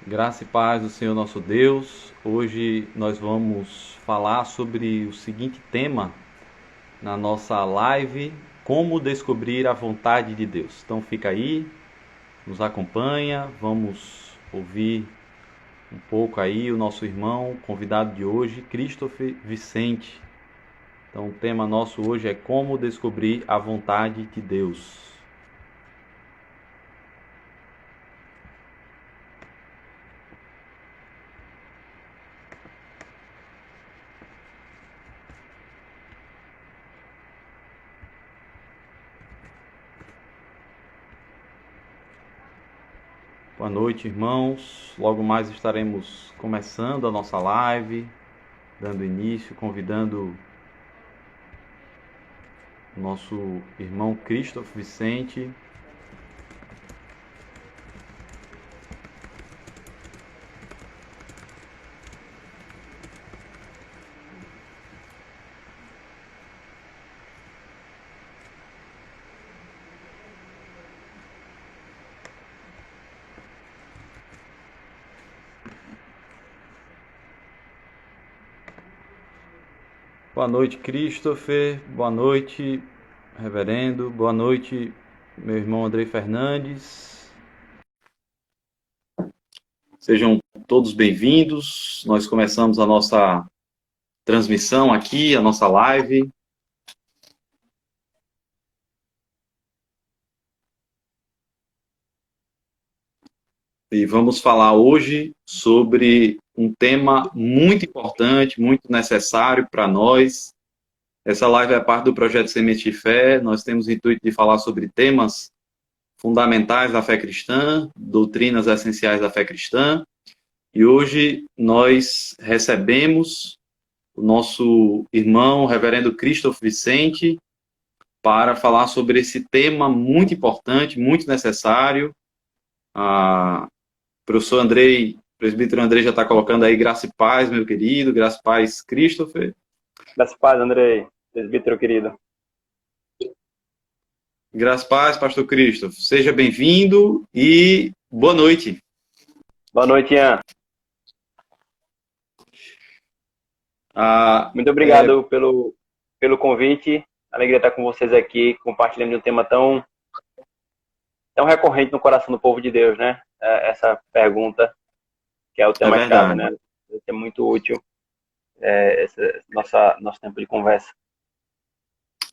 Graça e paz do Senhor nosso Deus. Hoje nós vamos falar sobre o seguinte tema na nossa live: como descobrir a vontade de Deus. Então fica aí, nos acompanha, vamos ouvir um pouco aí o nosso irmão convidado de hoje, Christopher Vicente. Então o tema nosso hoje é como descobrir a vontade de Deus. Boa noite, irmãos. Logo mais estaremos começando a nossa live, dando início, convidando o nosso irmão Christopher Vicente. Boa noite, Christopher. Boa noite, reverendo. Boa noite, meu irmão Andrei Fernandes. Sejam todos bem-vindos. Nós começamos a nossa transmissão aqui, a nossa live. E vamos falar hoje sobre um tema muito importante, muito necessário para nós. Essa live é parte do projeto Semente de Fé. Nós temos o intuito de falar sobre temas fundamentais da fé cristã, doutrinas essenciais da fé cristã. E hoje nós recebemos o nosso irmão, reverendo Christopher Vicente, para falar sobre esse tema muito importante, muito necessário. A professor Andrei, presbítero Andrei já está colocando aí graça e paz, meu querido, graça e paz, Christopher. Graças a paz, Andrei, presbítero querido. Graça e paz, pastor Christopher. Seja bem-vindo e boa noite. Boa noite, Ian. Muito obrigado pelo convite. Alegria estar com vocês aqui, compartilhando de um tema tão recorrente no coração do povo de Deus, né? Essa pergunta, que é o É tema-chave, verdade. né? É muito útil esse nosso tempo de conversa.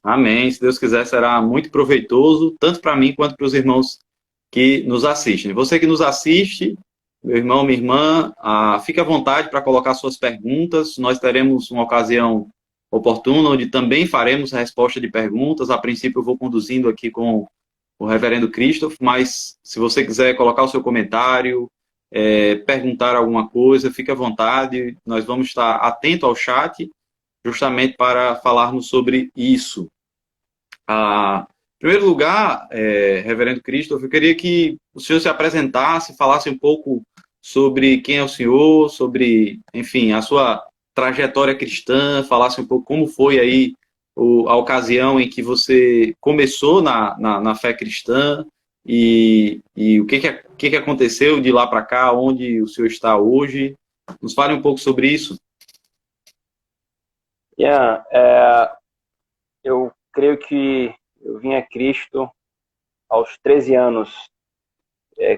Amém. Se Deus quiser, será muito proveitoso, tanto para mim quanto para os irmãos que nos assistem. Você que nos assiste, meu irmão, minha irmã, fique à vontade para colocar suas perguntas. Nós teremos uma ocasião oportuna, onde também faremos a resposta de perguntas. A princípio, eu vou conduzindo aqui com o reverendo Christopher, mas se você quiser colocar o seu comentário, perguntar alguma coisa, fique à vontade. Nós vamos estar atento ao chat, justamente para falarmos sobre isso. Em primeiro lugar, reverendo Christopher, eu queria que o senhor se apresentasse, falasse um pouco sobre quem é o senhor, sobre, enfim, a sua trajetória cristã, falasse um pouco como foi aí a ocasião em que você começou na fé cristã e o que aconteceu de lá para cá, onde o senhor está hoje. Nos fale um pouco sobre isso. Ian, eu creio que eu vim a Cristo aos 13 anos.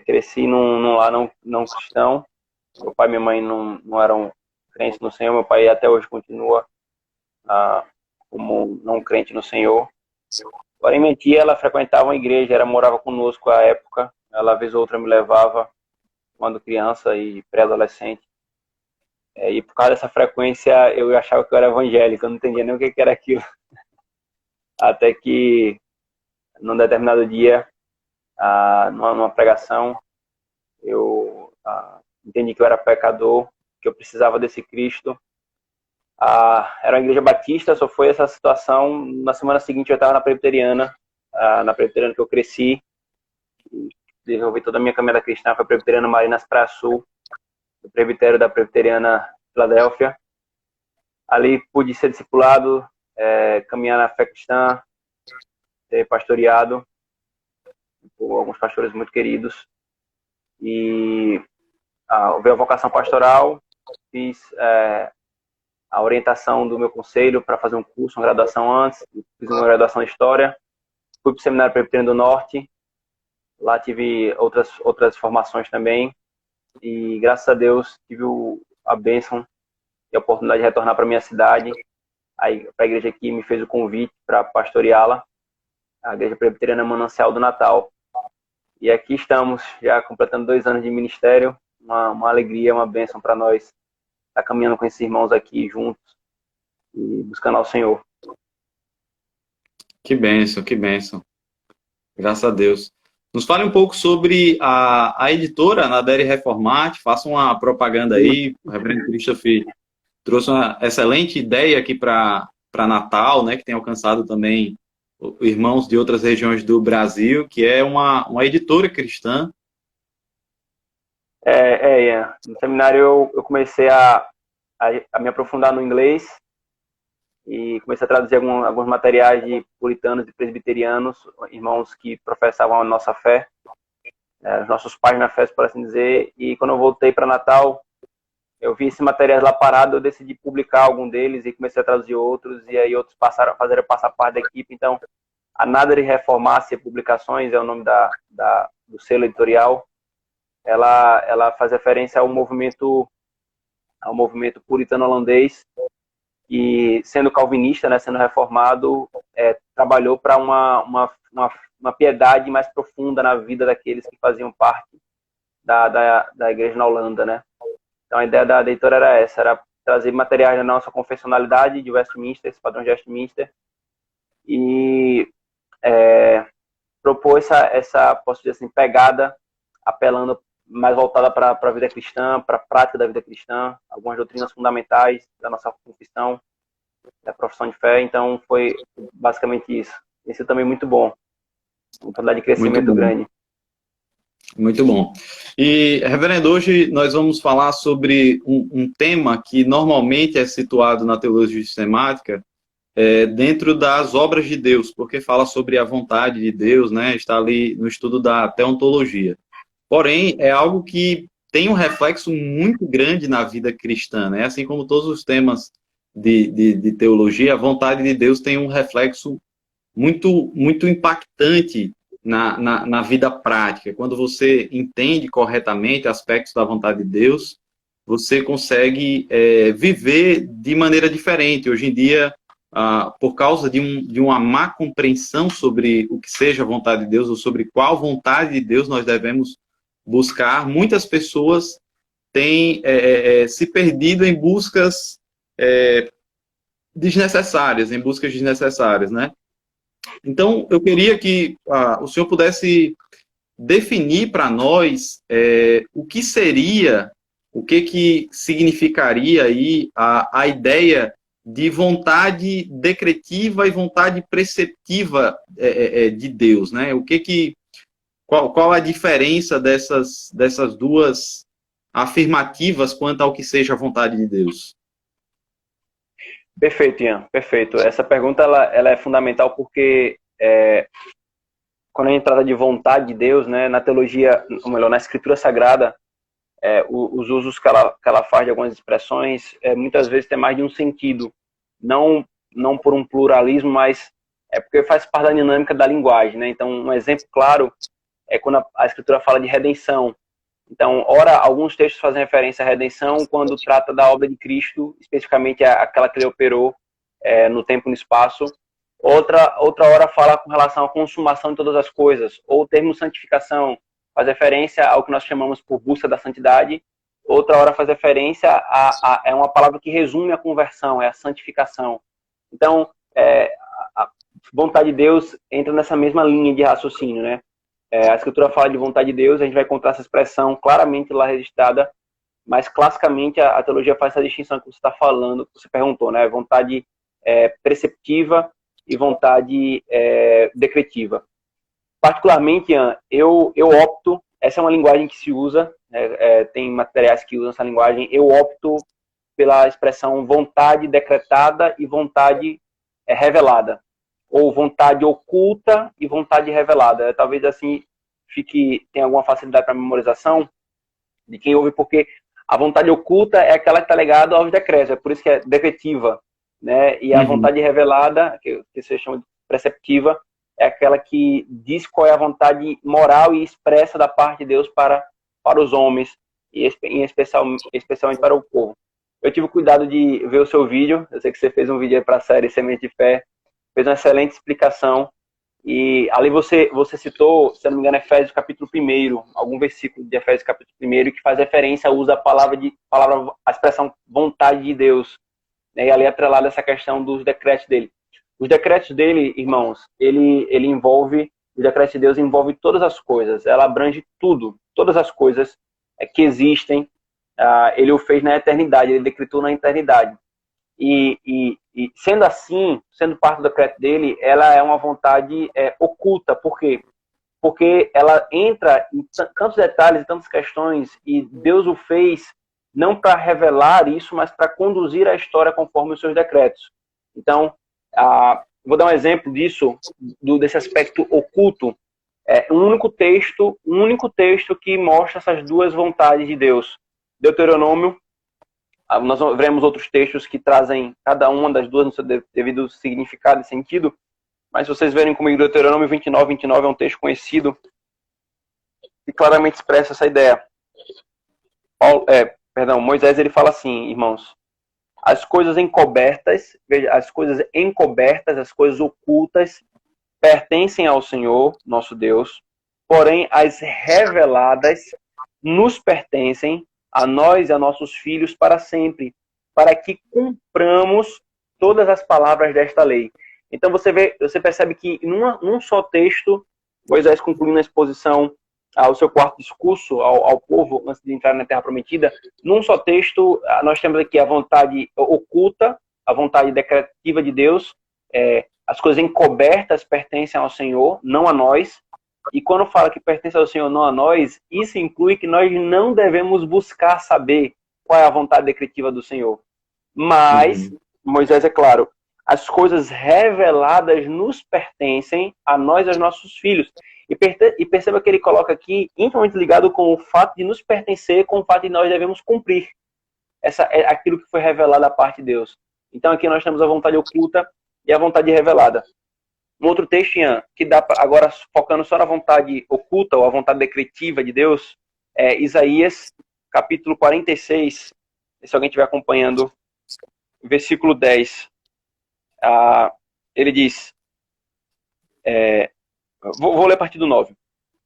Cresci num lar não cristão. Meu pai e minha mãe não eram crentes no Senhor. Meu pai até hoje continua como não crente no Senhor. Porém, minha tia, ela frequentava uma igreja, ela morava conosco à época. Ela, vez ou outra, me levava quando criança e pré-adolescente. E por causa dessa frequência, eu achava que eu era evangélico, eu não entendia nem o que era aquilo. Até que, num determinado dia, numa pregação, eu entendi que eu era pecador, que eu precisava desse Cristo. Era uma igreja batista, só foi essa situação. Na semana seguinte eu estava na presbiteriana que eu cresci, desenvolvi toda a minha caminhada cristã, foi a presbiteriana Marinas Praia Sul, o presbitério da presbiteriana Filadélfia. Ali pude ser discipulado, caminhar na fé cristã, ser pastoreado por alguns pastores muito queridos. E veio a vocação pastoral, fiz a orientação do meu conselho para fazer um curso, uma graduação antes, fiz uma graduação em História, fui para o Seminário Presbiteriano do Norte, lá tive outras formações também, e graças a Deus tive a bênção e a oportunidade de retornar para minha cidade, para a igreja que me fez o convite para pastoreá-la, a Igreja Presbiteriana Manancial do Natal. E aqui estamos, já completando 2 anos de ministério, uma alegria, uma bênção para nós estar caminhando com esses irmãos aqui juntos e buscando ao Senhor. Que bênção, que bênção. Graças a Deus. Nos fale um pouco sobre a editora Naderi Reformate, faça uma propaganda aí. O reverendo Christopher trouxe uma excelente ideia aqui para Natal, né, que tem alcançado também irmãos de outras regiões do Brasil, que é uma editora cristã. Ian. No seminário eu comecei a me aprofundar no inglês e comecei a traduzir alguns materiais de puritanos e presbiterianos, irmãos que professavam a nossa fé, os nossos pais na fé, por assim dizer. E quando eu voltei para Natal, eu vi esses materiais lá parados, eu decidi publicar algum deles e comecei a traduzir outros, e aí outros passaram a passar parte da equipe. Então, a Naderi Reformate Publicações é o nome do selo editorial. Ela faz referência ao movimento puritano holandês, e sendo calvinista, né, sendo reformado, trabalhou para uma piedade mais profunda na vida daqueles que faziam parte da igreja na Holanda, né? Então a ideia da editora era essa, era trazer materiais da nossa confessionalidade de Westminster, esse padrão de Westminster, e propor essa, posso dizer assim, pegada, apelando mais voltada para a vida cristã, para a prática da vida cristã, algumas doutrinas fundamentais da nossa confissão, da profissão de fé. Então foi basicamente isso. Isso também muito bom, uma oportunidade de crescimento grande. Muito bom. E, reverendo, hoje nós vamos falar sobre um tema que normalmente é situado na teologia sistemática dentro das obras de Deus, porque fala sobre a vontade de Deus, né? Está ali no estudo da teontologia. Porém, é algo que tem um reflexo muito grande na vida cristã, né? Assim como todos os temas de teologia, a vontade de Deus tem um reflexo muito, muito impactante na vida prática. Quando você entende corretamente aspectos da vontade de Deus, você consegue viver de maneira diferente. Hoje em dia, por causa de uma má compreensão sobre o que seja a vontade de Deus, ou sobre qual vontade de Deus nós devemos buscar, muitas pessoas têm se perdido em buscas desnecessárias, né? Então, eu queria que o senhor pudesse definir para nós o que seria, o que significaria aí a ideia de vontade decretiva e vontade preceptiva de Deus, né? Qual a diferença dessas duas afirmativas quanto ao que seja a vontade de Deus? Perfeito, Ian, perfeito. Essa pergunta ela é fundamental porque quando a gente trata de vontade de Deus, né, na teologia, ou melhor, na Escritura Sagrada, os usos que ela faz de algumas expressões muitas vezes tem mais de um sentido, não por um pluralismo, mas porque faz parte da dinâmica da linguagem, né? Então, um exemplo claro é quando a Escritura fala de redenção. Então, ora, alguns textos fazem referência à redenção quando trata da obra de Cristo, especificamente aquela que ele operou no tempo e no espaço. Outra hora fala com relação à consumação de todas as coisas. Ou o termo santificação faz referência ao que nós chamamos por busca da santidade. Outra hora faz referência é uma palavra que resume a conversão, é a santificação. Então, a vontade de Deus entra nessa mesma linha de raciocínio, né? A Escritura fala de vontade de Deus, a gente vai encontrar essa expressão claramente lá registrada, mas classicamente a teologia faz essa distinção que você está falando, que você perguntou, né? Vontade preceptiva e vontade decretiva. Particularmente, Ian, eu opto, essa é uma linguagem que se usa, tem materiais que usam essa linguagem, eu opto pela expressão vontade decretada e vontade revelada, ou vontade oculta e vontade revelada. Talvez assim tenha alguma facilidade para memorização. de quem ouve, porque a vontade oculta é aquela que está ligada aos decretos, é por isso que é decretiva, né? E a vontade revelada, que você chama de preceptiva, é aquela que diz qual é a vontade moral e expressa da parte de Deus para os homens, e especialmente para o povo. Eu tive o cuidado de ver o seu vídeo, eu sei que você fez um vídeo para a série Semente de Fé, fez uma excelente explicação, e ali você citou, se não me engano, Efésios capítulo 1, algum versículo de Efésios capítulo 1, que faz referência, usa a expressão vontade de Deus, né? E ali é atrelado essa questão dos decretos dele. Os decretos dele, irmãos, os decretos de Deus envolve todas as coisas, ela abrange tudo, todas as coisas que existem, ele o fez na eternidade, ele decretou na eternidade. E sendo assim, sendo parte do decreto dele, ela é uma vontade oculta. Por quê? Porque ela entra em tantos detalhes, em tantas questões, e Deus o fez não para revelar isso, mas para conduzir a história conforme os seus decretos. Então, vou dar um exemplo disso, desse aspecto oculto. Um único texto que mostra essas duas vontades de Deus. Deuteronômio. Nós veremos outros textos que trazem cada uma das duas no seu devido significado e sentido, mas se vocês verem comigo, Deuteronômio 29 é um texto conhecido e claramente expressa essa ideia. Moisés ele fala assim, irmãos, as coisas encobertas, as coisas ocultas pertencem ao Senhor, nosso Deus, porém as reveladas nos pertencem a nós e a nossos filhos para sempre, para que cumpramos todas as palavras desta lei. Então você percebe que num só texto, Moisés concluindo a exposição ao seu quarto discurso ao povo, antes de entrar na Terra Prometida, num só texto, nós temos aqui a vontade oculta, a vontade decretiva de Deus, as coisas encobertas pertencem ao Senhor, não a nós. E quando fala que pertence ao Senhor, não a nós, isso inclui que nós não devemos buscar saber qual é a vontade decretiva do Senhor. Mas, Moisés é claro, as coisas reveladas nos pertencem a nós e aos nossos filhos. E perceba que ele coloca aqui, intimamente ligado com o fato de nos pertencer, com o fato de nós devemos cumprir. Essa é aquilo que foi revelado da parte de Deus. Então aqui nós temos a vontade oculta e a vontade revelada. Um outro texto, Ian, que dá pra, agora focando só na vontade oculta ou a vontade decretiva de Deus, é Isaías, capítulo 46, se alguém estiver acompanhando, versículo 10. Ele diz, vou ler a partir do 9.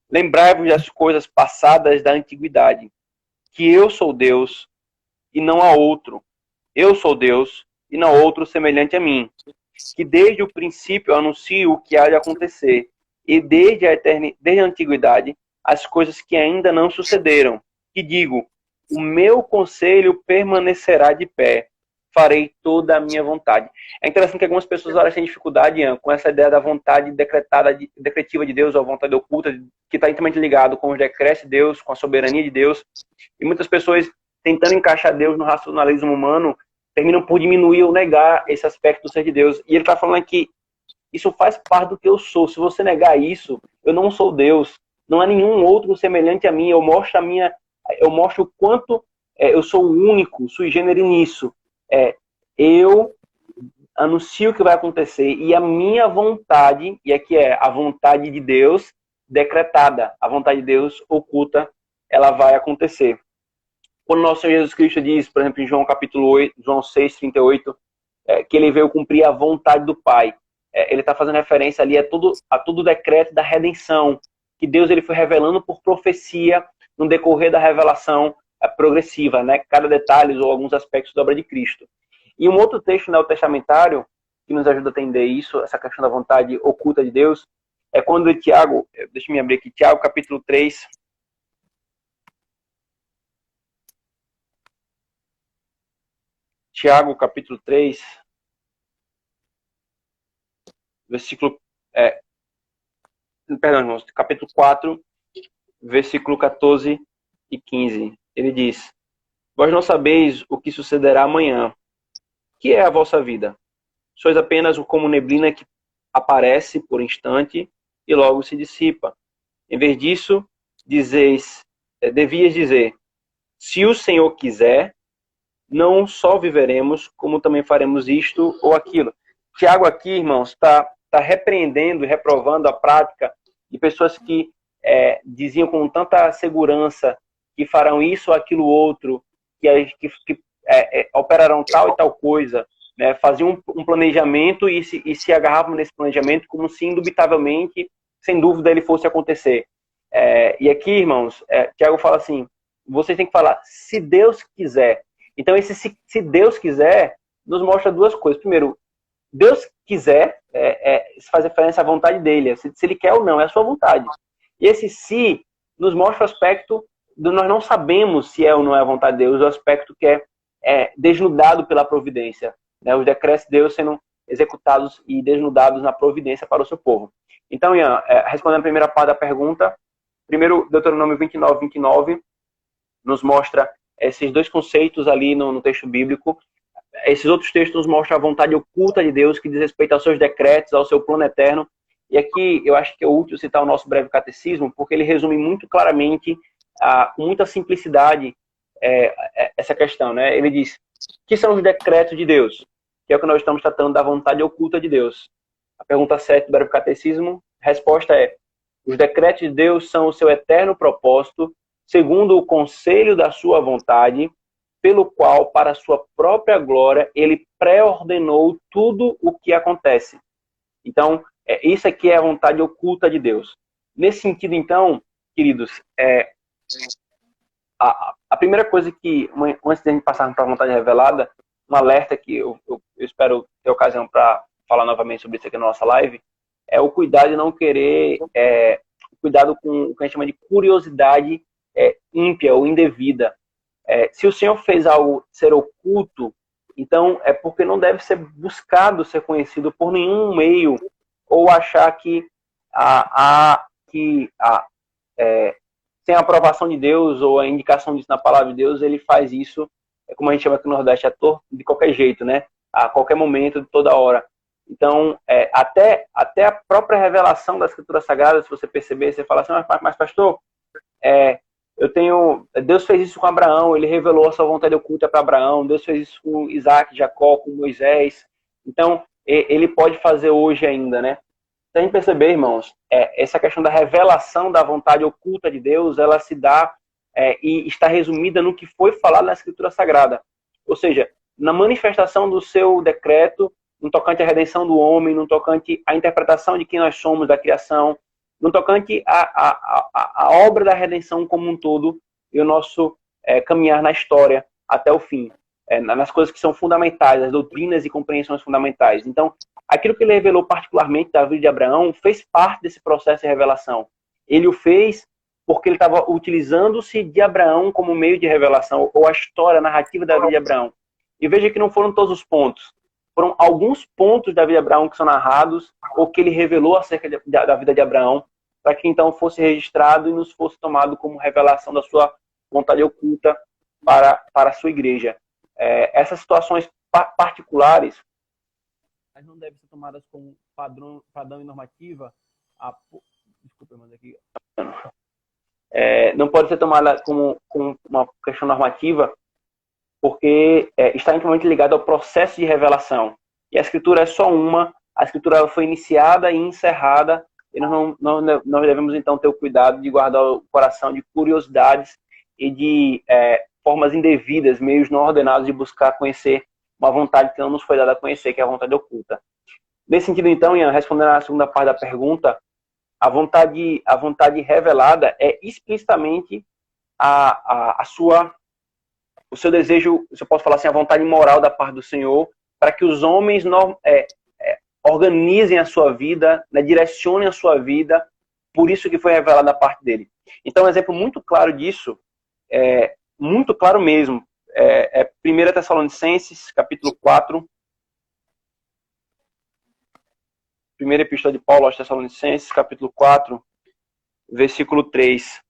Lembrai-vos das coisas passadas da antiguidade, que eu sou Deus e não há outro. Eu sou Deus e não há outro semelhante a mim, que desde o princípio anuncio o que há de acontecer, e desde a antiguidade, as coisas que ainda não sucederam. Que digo, o meu conselho permanecerá de pé, farei toda a minha vontade. É interessante que algumas pessoas têm dificuldade, Ian, com essa ideia da vontade decretiva de Deus, ou a vontade oculta, que está intimamente ligado com os decretos de Deus, com a soberania de Deus, e muitas pessoas tentando encaixar Deus no racionalismo humano, terminam por diminuir ou negar esse aspecto do ser de Deus. E ele está falando aqui, isso faz parte do que eu sou. Se você negar isso, eu não sou Deus. Não há nenhum outro semelhante a mim. Eu mostro o quanto eu sou o único, sui generis nisso. Eu anuncio o que vai acontecer e a minha vontade, e aqui é a vontade de Deus decretada, a vontade de Deus oculta, ela vai acontecer. Quando nosso Senhor Jesus Cristo diz, por exemplo, em João capítulo 8, João 6, 38, que ele veio cumprir a vontade do Pai. Ele está fazendo referência ali a todo o decreto da redenção, que Deus ele foi revelando por profecia no decorrer da revelação progressiva, né? Cada detalhe ou alguns aspectos da obra de Cristo. E um outro texto neotestamentário que nos ajuda a entender isso, essa questão da vontade oculta de Deus, é quando Tiago, deixa eu me abrir aqui, Tiago capítulo 3, Tiago, capítulo 3, versículo... perdão, irmãos, capítulo 4, versículo 14 e 15. Ele diz, vós não sabeis o que sucederá amanhã. Que é a vossa vida? Sois apenas como neblina que aparece por instante e logo se dissipa. Em vez disso, devias dizer, se o Senhor quiser, não só viveremos, como também faremos isto ou aquilo. Tiago aqui, irmãos, está repreendendo e reprovando a prática de pessoas que diziam com tanta segurança que farão isso ou aquilo outro, que operarão tal e tal coisa, né? Faziam um planejamento e se agarravam nesse planejamento como se indubitavelmente, sem dúvida, ele fosse acontecer. E aqui, irmãos, Tiago fala assim, vocês têm que falar, se Deus quiser. Então, esse se Deus quiser, nos mostra duas coisas. Primeiro, Deus quiser, faz referência à vontade dele. Se ele quer ou não, é a sua vontade. E esse se nos mostra o aspecto de nós não sabemos se é ou não é a vontade de Deus, o aspecto que é desnudado pela providência. Né? Os decretos de Deus sendo executados e desnudados na providência para o seu povo. Então, Ian, respondendo a primeira parte da pergunta, primeiro, Deuteronômio 29 nos mostra esses dois conceitos ali no texto bíblico. Esses outros textos nos mostram a vontade oculta de Deus, que diz respeito aos seus decretos, ao seu plano eterno. E aqui eu acho que é útil citar o nosso breve catecismo, porque ele resume muito claramente, com muita simplicidade, essa questão. Né? Ele diz, que são os decretos de Deus? Que é o que nós estamos tratando da vontade oculta de Deus. A pergunta 7 do breve catecismo, a resposta é, os decretos de Deus são o seu eterno propósito, segundo o conselho da sua vontade, pelo qual, para a sua própria glória, ele pré-ordenou tudo o que acontece. Então, isso aqui é a vontade oculta de Deus. Nesse sentido, então, queridos, a primeira coisa que, antes de a gente passar para a vontade revelada, um alerta que eu espero ter ocasião para falar novamente sobre isso aqui na nossa live, é o cuidado de não querer, cuidado com o que a gente chama de curiosidade ímpia ou indevida. Se o Senhor fez algo ser oculto, então é porque não deve ser buscado ser conhecido por nenhum meio, ou achar que sem a aprovação de Deus ou a indicação disso na palavra de Deus, ele faz isso, como a gente chama aqui no Nordeste, de qualquer jeito, né? A qualquer momento, de toda hora. Então, até a própria revelação da Escritura Sagrada, se você perceber, você fala assim, mas pastor, Deus fez isso com Abraão, ele revelou a sua vontade oculta para Abraão, Deus fez isso com Isaac, Jacó, com Moisés. Então, ele pode fazer hoje ainda, né? Então, a gente perceber, irmãos, essa questão da revelação da vontade oculta de Deus, ela se dá e está resumida no que foi falado na Escritura Sagrada. Ou seja, na manifestação do seu decreto, no tocante à redenção do homem, no tocante à interpretação de quem nós somos, da criação, no tocante à obra da redenção como um todo e o nosso caminhar na história até o fim, nas coisas que são fundamentais, as doutrinas e compreensões fundamentais. Então, aquilo que ele revelou particularmente da vida de Abraão fez parte desse processo de revelação. Ele o fez porque ele estava utilizando-se de Abraão como meio de revelação, ou a história, a narrativa da vida de Abraão. E veja que não foram todos os pontos. Foram alguns pontos da vida de Abraão que são narrados, ou que ele revelou acerca da vida de Abraão, para que então fosse registrado e nos fosse tomado como revelação da sua vontade oculta para a sua igreja. Essas situações particulares não devem ser tomadas como padrão e normativa. Desculpa, mas aqui. Não pode ser tomada como uma questão normativa, porque está intimamente ligado ao processo de revelação. E a Escritura é só uma, a Escritura foi iniciada e encerrada, e nós devemos então ter o cuidado de guardar o coração de curiosidades e de formas indevidas, meios não ordenados de buscar conhecer uma vontade que não nos foi dada a conhecer, que é a vontade oculta. Nesse sentido, então, Ian, respondendo à segunda parte da pergunta, a vontade revelada é explicitamente o seu desejo, se eu posso falar assim, a vontade moral da parte do Senhor, para que os homens organizem a sua vida, né, direcionem a sua vida, por isso que foi revelado da parte dele. Então, um exemplo muito claro disso, muito claro mesmo, 1 Tessalonicenses, capítulo 4, primeira epístola de Paulo aos Tessalonicenses, capítulo 4, versículo 3.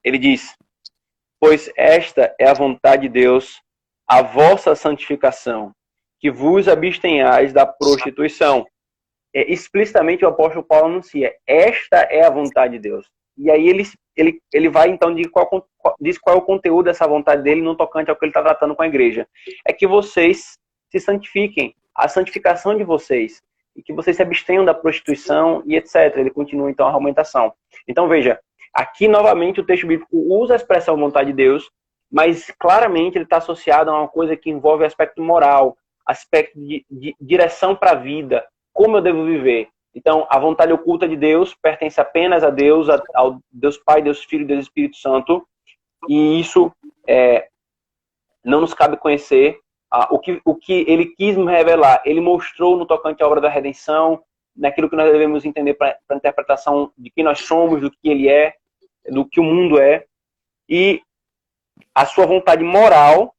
Ele diz, pois esta é a vontade de Deus, a vossa santificação, que vos abstenhais da prostituição. Explicitamente o apóstolo Paulo anuncia, esta é a vontade de Deus. E aí ele vai, então, diz qual é o conteúdo dessa vontade dele no tocante ao que ele está tratando com a igreja. É que vocês se santifiquem, a santificação de vocês, e que vocês se abstenham da prostituição e etc. Ele continua, então, a argumentação. Então, veja, aqui, novamente, o texto bíblico usa a expressão vontade de Deus, mas, claramente, ele está associado a uma coisa que envolve aspecto moral, aspecto de direção para a vida, como eu devo viver. Então, a vontade oculta de Deus pertence apenas a Deus, ao Deus Pai, Deus Filho e Deus Espírito Santo, e isso não nos cabe conhecer. O que ele quis me revelar, ele mostrou no tocante à obra da redenção, naquilo que nós devemos entender para a interpretação de quem nós somos, do que ele é, do que o mundo é, e a sua vontade moral,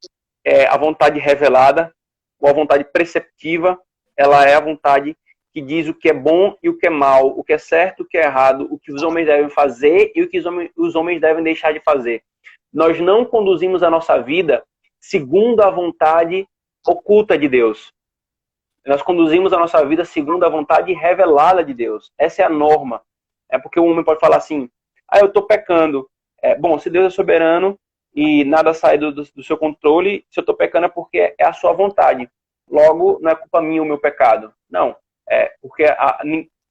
a vontade revelada, ou a vontade preceptiva, ela é a vontade que diz o que é bom e o que é mal, o que é certo e o que é errado, o que os homens devem fazer e o que os homens devem deixar de fazer. Nós não conduzimos a nossa vida segundo a vontade oculta de Deus. Nós conduzimos a nossa vida segundo a vontade revelada de Deus. Essa é a norma. É porque o homem pode falar assim, eu estou pecando. Bom, se Deus é soberano e nada sai do seu controle, se eu estou pecando é porque é a sua vontade. Logo, não é culpa minha o meu pecado. Não. Porque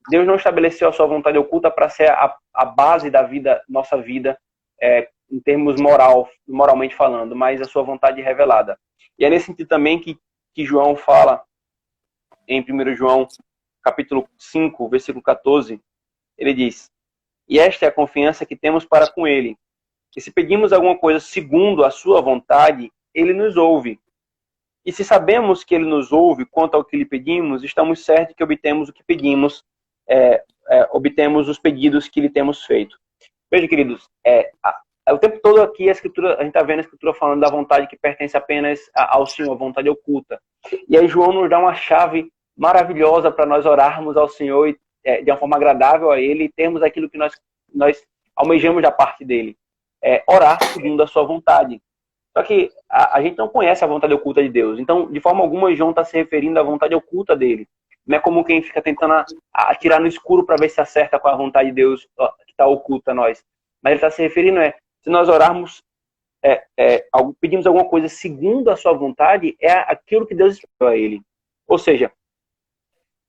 Deus não estabeleceu a sua vontade oculta para ser a base da vida, nossa vida, em termos moralmente falando, mas a sua vontade revelada. E é nesse sentido também que João fala, em 1 João, capítulo 5, versículo 14, ele diz, e esta é a confiança que temos para com ele, que se pedimos alguma coisa segundo a sua vontade, ele nos ouve. E se sabemos que ele nos ouve quanto ao que lhe pedimos, estamos certos que obtemos o que pedimos, obtemos os pedidos que lhe temos feito. Veja, queridos, o tempo todo aqui a gente está vendo a Escritura falando da vontade que pertence apenas ao Senhor, a vontade oculta. E aí João nos dá uma chave maravilhosa para nós orarmos ao Senhor de uma forma agradável a Ele e termos aquilo que nós almejamos da parte dEle. Orar segundo a sua vontade. Só que a gente não conhece a vontade oculta de Deus. Então, de forma alguma, João está se referindo à vontade oculta dele. Não é como quem fica tentando atirar no escuro para ver se acerta com a vontade de Deus que está oculta a nós. Mas ele está se referindo se nós orarmos, pedimos alguma coisa segundo a sua vontade, é aquilo que Deus esperou a ele. Ou seja,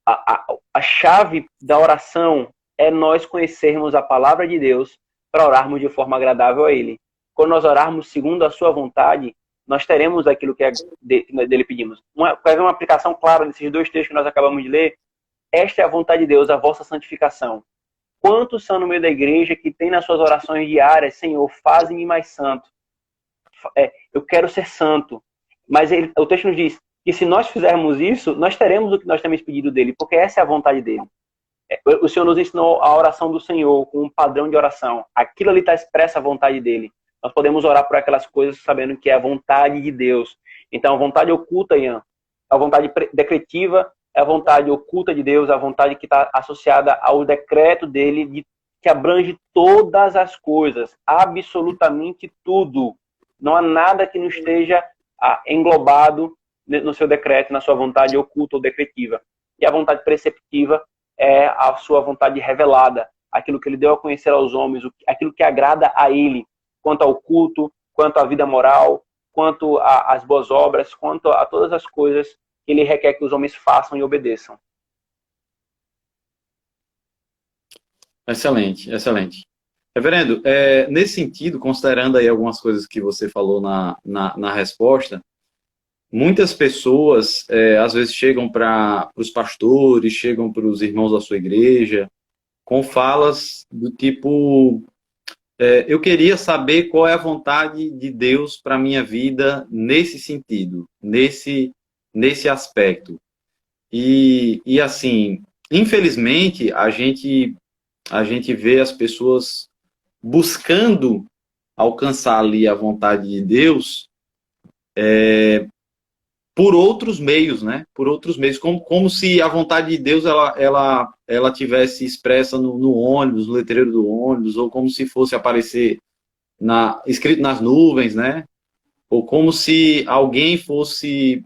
a chave da oração é nós conhecermos a palavra de Deus para orarmos de forma agradável a Ele. Quando nós orarmos segundo a sua vontade, nós teremos aquilo que dele pedimos. Quer ver uma aplicação clara desses dois textos que nós acabamos de ler? Esta é a vontade de Deus, a vossa santificação. Quantos são no meio da igreja que tem nas suas orações diárias, Senhor, faze-me mais santo. Eu quero ser santo. Mas o texto nos diz que se nós fizermos isso, nós teremos o que nós temos pedido dele, porque essa é a vontade dele. O Senhor nos ensinou a oração do Senhor com um padrão de oração. Aquilo ali está expressa a vontade dele. Nós podemos orar por aquelas coisas sabendo que é a vontade de Deus. Então, a vontade oculta, Ian, a vontade decretiva é a vontade oculta de Deus, a vontade que está associada ao decreto dele, que abrange todas as coisas, absolutamente tudo. Não há nada que não esteja englobado no seu decreto, na sua vontade oculta ou decretiva. E a vontade preceptiva é a sua vontade revelada, aquilo que ele deu a conhecer aos homens, aquilo que agrada a ele, quanto ao culto, quanto à vida moral, quanto às boas obras, quanto a todas as coisas que ele requer que os homens façam e obedeçam. Excelente, excelente. Reverendo, nesse sentido, considerando aí algumas coisas que você falou na resposta, muitas pessoas, às vezes, chegam para os pastores, chegam para os irmãos da sua igreja, com falas do tipo, eu queria saber qual é a vontade de Deus para a minha vida nesse sentido, nesse aspecto. E assim, infelizmente, a gente vê as pessoas buscando alcançar ali a vontade de Deus por outros meios, né? Por outros meios, como se a vontade de Deus ela tivesse expressa no ônibus, no letreiro do ônibus, ou como se fosse aparecer escrito nas nuvens, né? Ou como se alguém fosse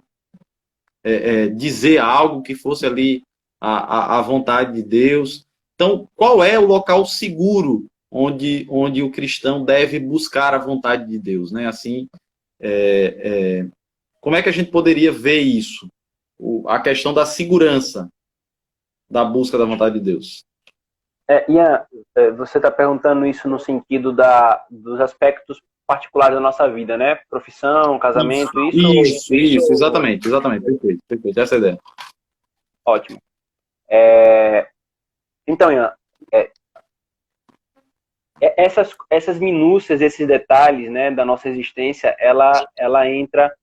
dizer algo que fosse ali a vontade de Deus. Então, qual é o local seguro onde o cristão deve buscar a vontade de Deus, né? Assim, como é que a gente poderia ver isso? A questão da segurança da busca da vontade de Deus. Ian, você está perguntando isso no sentido dos aspectos particulares da nossa vida, né? Profissão, casamento, Isso, exatamente, perfeito, essa é a ideia. Ótimo. Então, Ian, essas minúcias, esses detalhes, né, da nossa existência, ela entra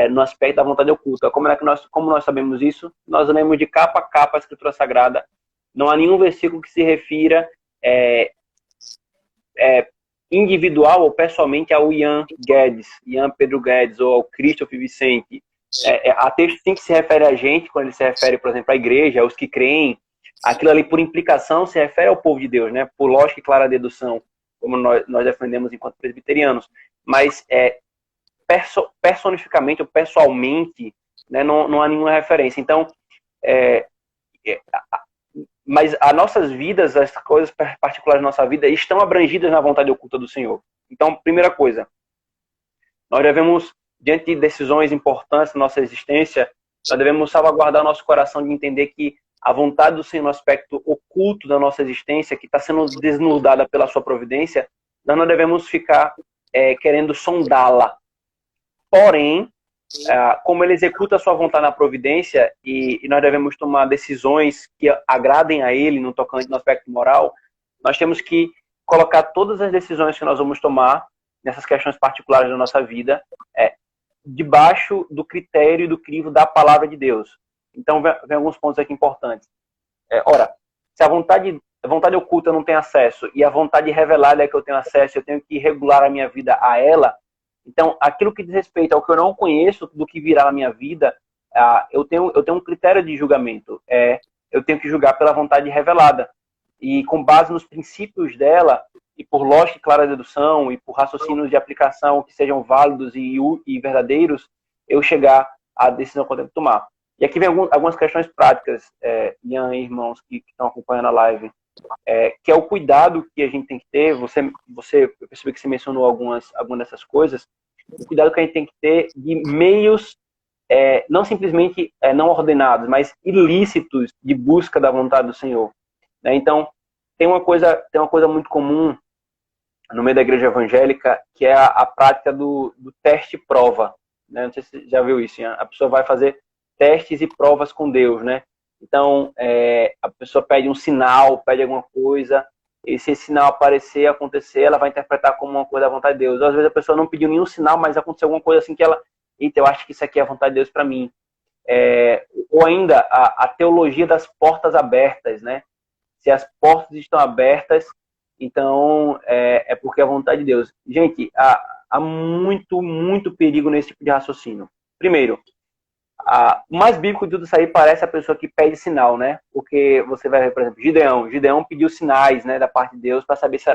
no aspecto da vontade oculta. Como nós sabemos isso? Nós lemos de capa a capa a Escritura Sagrada. Não há nenhum versículo que se refira individual ou pessoalmente ao Ian Pedro Guedes, ou ao Christopher Vicente. Há texto sim que se refere a gente, quando ele se refere, por exemplo, à igreja, aos que creem. Aquilo ali, por implicação, se refere ao povo de Deus, né? Por lógica e clara dedução, como nós defendemos enquanto presbiterianos. Mas personificamente ou pessoalmente, né, não há nenhuma referência. Então, mas as nossas vidas, as coisas particulares da nossa vida, estão abrangidas na vontade oculta do Senhor. Então, primeira coisa, nós devemos, diante de decisões importantes na nossa existência, nós devemos salvaguardar o nosso coração de entender que a vontade do Senhor no aspecto oculto da nossa existência, que está sendo desnudada pela sua providência, nós não devemos ficar querendo sondá-la. Porém, como ele executa a sua vontade na providência e nós devemos tomar decisões que agradem a ele no tocante no aspecto moral, nós temos que colocar todas as decisões que nós vamos tomar nessas questões particulares da nossa vida debaixo do critério e do crivo da palavra de Deus. Então, vem alguns pontos aqui importantes. Ora, se a vontade oculta eu não tenho acesso e a vontade revelada é que eu tenho acesso, eu tenho que regular a minha vida a ela. Então, aquilo que diz respeito ao que eu não conheço, do que virá na minha vida, eu tenho um critério de julgamento. Eu tenho que julgar pela vontade revelada. E com base nos princípios dela, e por lógica e clara dedução, e por raciocínios de aplicação que sejam válidos e verdadeiros, eu chegar à decisão que eu tenho que tomar. E aqui vem algumas questões práticas, Ian e irmãos que estão acompanhando a live, que é o cuidado que a gente tem que ter. Eu percebi que você mencionou algumas dessas coisas. O cuidado que a gente tem que ter de meios não simplesmente não ordenados, mas ilícitos de busca da vontade do Senhor. Né? Então, tem uma coisa muito comum no meio da igreja evangélica, que é a prática do teste e prova. Né? Não sei se você já viu isso. Ian. A pessoa vai fazer testes e provas com Deus, né? Então, a pessoa pede um sinal, pede alguma coisa, e se esse sinal acontecer, ela vai interpretar como uma coisa da vontade de Deus. Às vezes a pessoa não pediu nenhum sinal, mas aconteceu alguma coisa assim que ela, eita, eu acho que isso aqui é a vontade de Deus para mim. Ou ainda, a teologia das portas abertas, né? Se as portas estão abertas, então é porque é a vontade de Deus. Gente, há muito, muito perigo nesse tipo de raciocínio. Primeiro, o mais bíblico de tudo isso aí parece a pessoa que pede sinal, né? Porque você vai ver, por exemplo, Gideão pediu sinais, né, da parte de Deus para saber se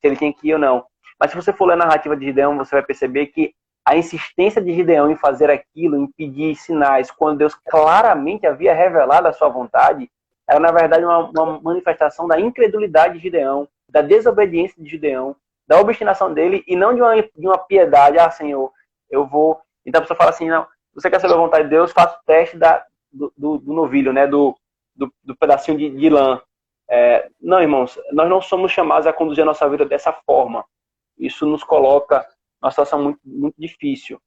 ele tinha que ir ou não. Mas se você for ler a narrativa de Gideão, você vai perceber que a insistência de Gideão em fazer aquilo, em pedir sinais, quando Deus claramente havia revelado a sua vontade, era na verdade uma manifestação da incredulidade de Gideão, da desobediência de Gideão, da obstinação dele, e não de uma piedade. Senhor, eu vou... Então a pessoa fala assim, não, você quer saber a vontade de Deus, faça o teste do novilho, né? Do pedacinho de lã. Não, irmãos, nós não somos chamados a conduzir a nossa vida dessa forma. Isso nos coloca numa situação muito, muito difícil.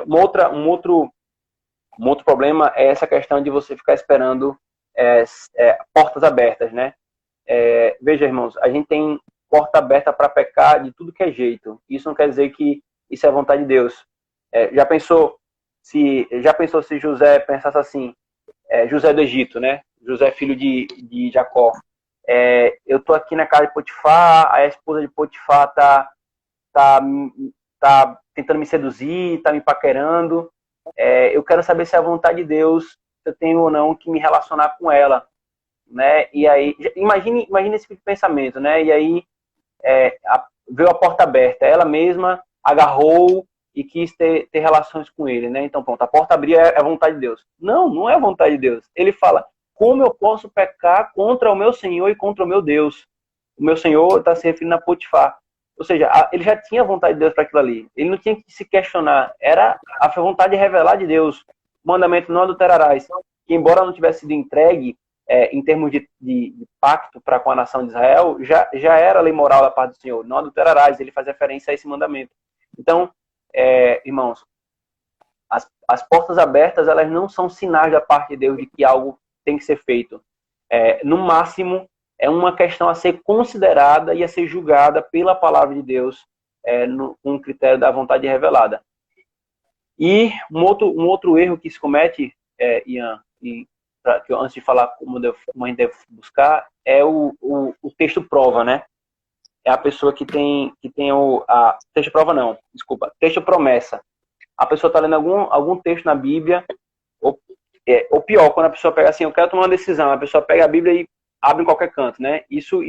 Um outro problema é essa questão de você ficar esperando portas abertas, né? Veja, irmãos, a gente tem porta aberta para pecar de tudo que é jeito. Isso não quer dizer que isso é a vontade de Deus. Já pensou se José pensasse assim, José do Egito, né? José, filho de Jacó. Eu tô aqui na casa de Potifar, a esposa de Potifar tá tentando me seduzir, tá me paquerando. Eu quero saber se é a vontade de Deus, se eu tenho ou não que me relacionar com ela, né? E aí, imagine esse tipo de pensamento, né? E aí veio a porta aberta, ela mesma agarrou e quis ter relações com ele, né? Então, pronto, a porta abria, é a vontade de Deus. Não é a vontade de Deus. Ele fala, como eu posso pecar contra o meu Senhor e contra o meu Deus? o meu senhor está se referindo a Potifar. Ou seja, ele já tinha vontade de Deus para aquilo ali. Ele não tinha que se questionar. Era a vontade de revelar de Deus. O mandamento não adulterarás. Que embora não tivesse sido entregue em termos de pacto para com a nação de Israel, já era lei moral da parte do Senhor. Não adulterarás. Ele faz referência a esse mandamento. Então, irmãos, as portas abertas, elas não são sinais da parte de Deus de que algo tem que ser feito. No máximo, é uma questão a ser considerada e a ser julgada pela palavra de Deus com um critério da vontade revelada. E um outro erro que se comete, Ian, que antes de falar como a gente deve buscar, é o texto prova, né? É a pessoa que tem texto prova não, desculpa, texto promessa. A pessoa está lendo algum texto na Bíblia, ou pior, quando a pessoa pega assim, eu quero tomar uma decisão, a pessoa pega a Bíblia e abre em qualquer canto, né? Isso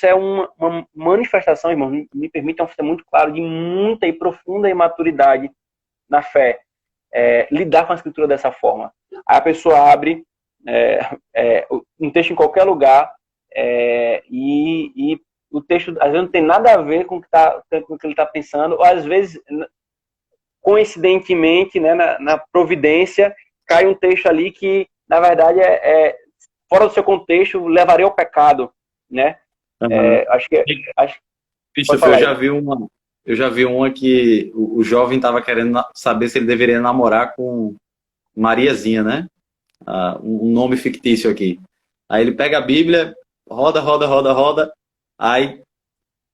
é uma manifestação, irmão, me permitam ser muito claro, de muita e profunda imaturidade na fé. Lidar com a Escritura dessa forma. Aí a pessoa abre um texto em qualquer lugar e o texto às vezes não tem nada a ver com o que ele está pensando, ou às vezes, coincidentemente, né, na providência, cai um texto ali que, na verdade, fora do seu contexto, levaria ao pecado, né? Uhum. Acho que... Christopher, eu já vi uma que o jovem estava querendo saber se ele deveria namorar com Mariazinha, né? Um nome fictício aqui. Aí ele pega a Bíblia, roda, aí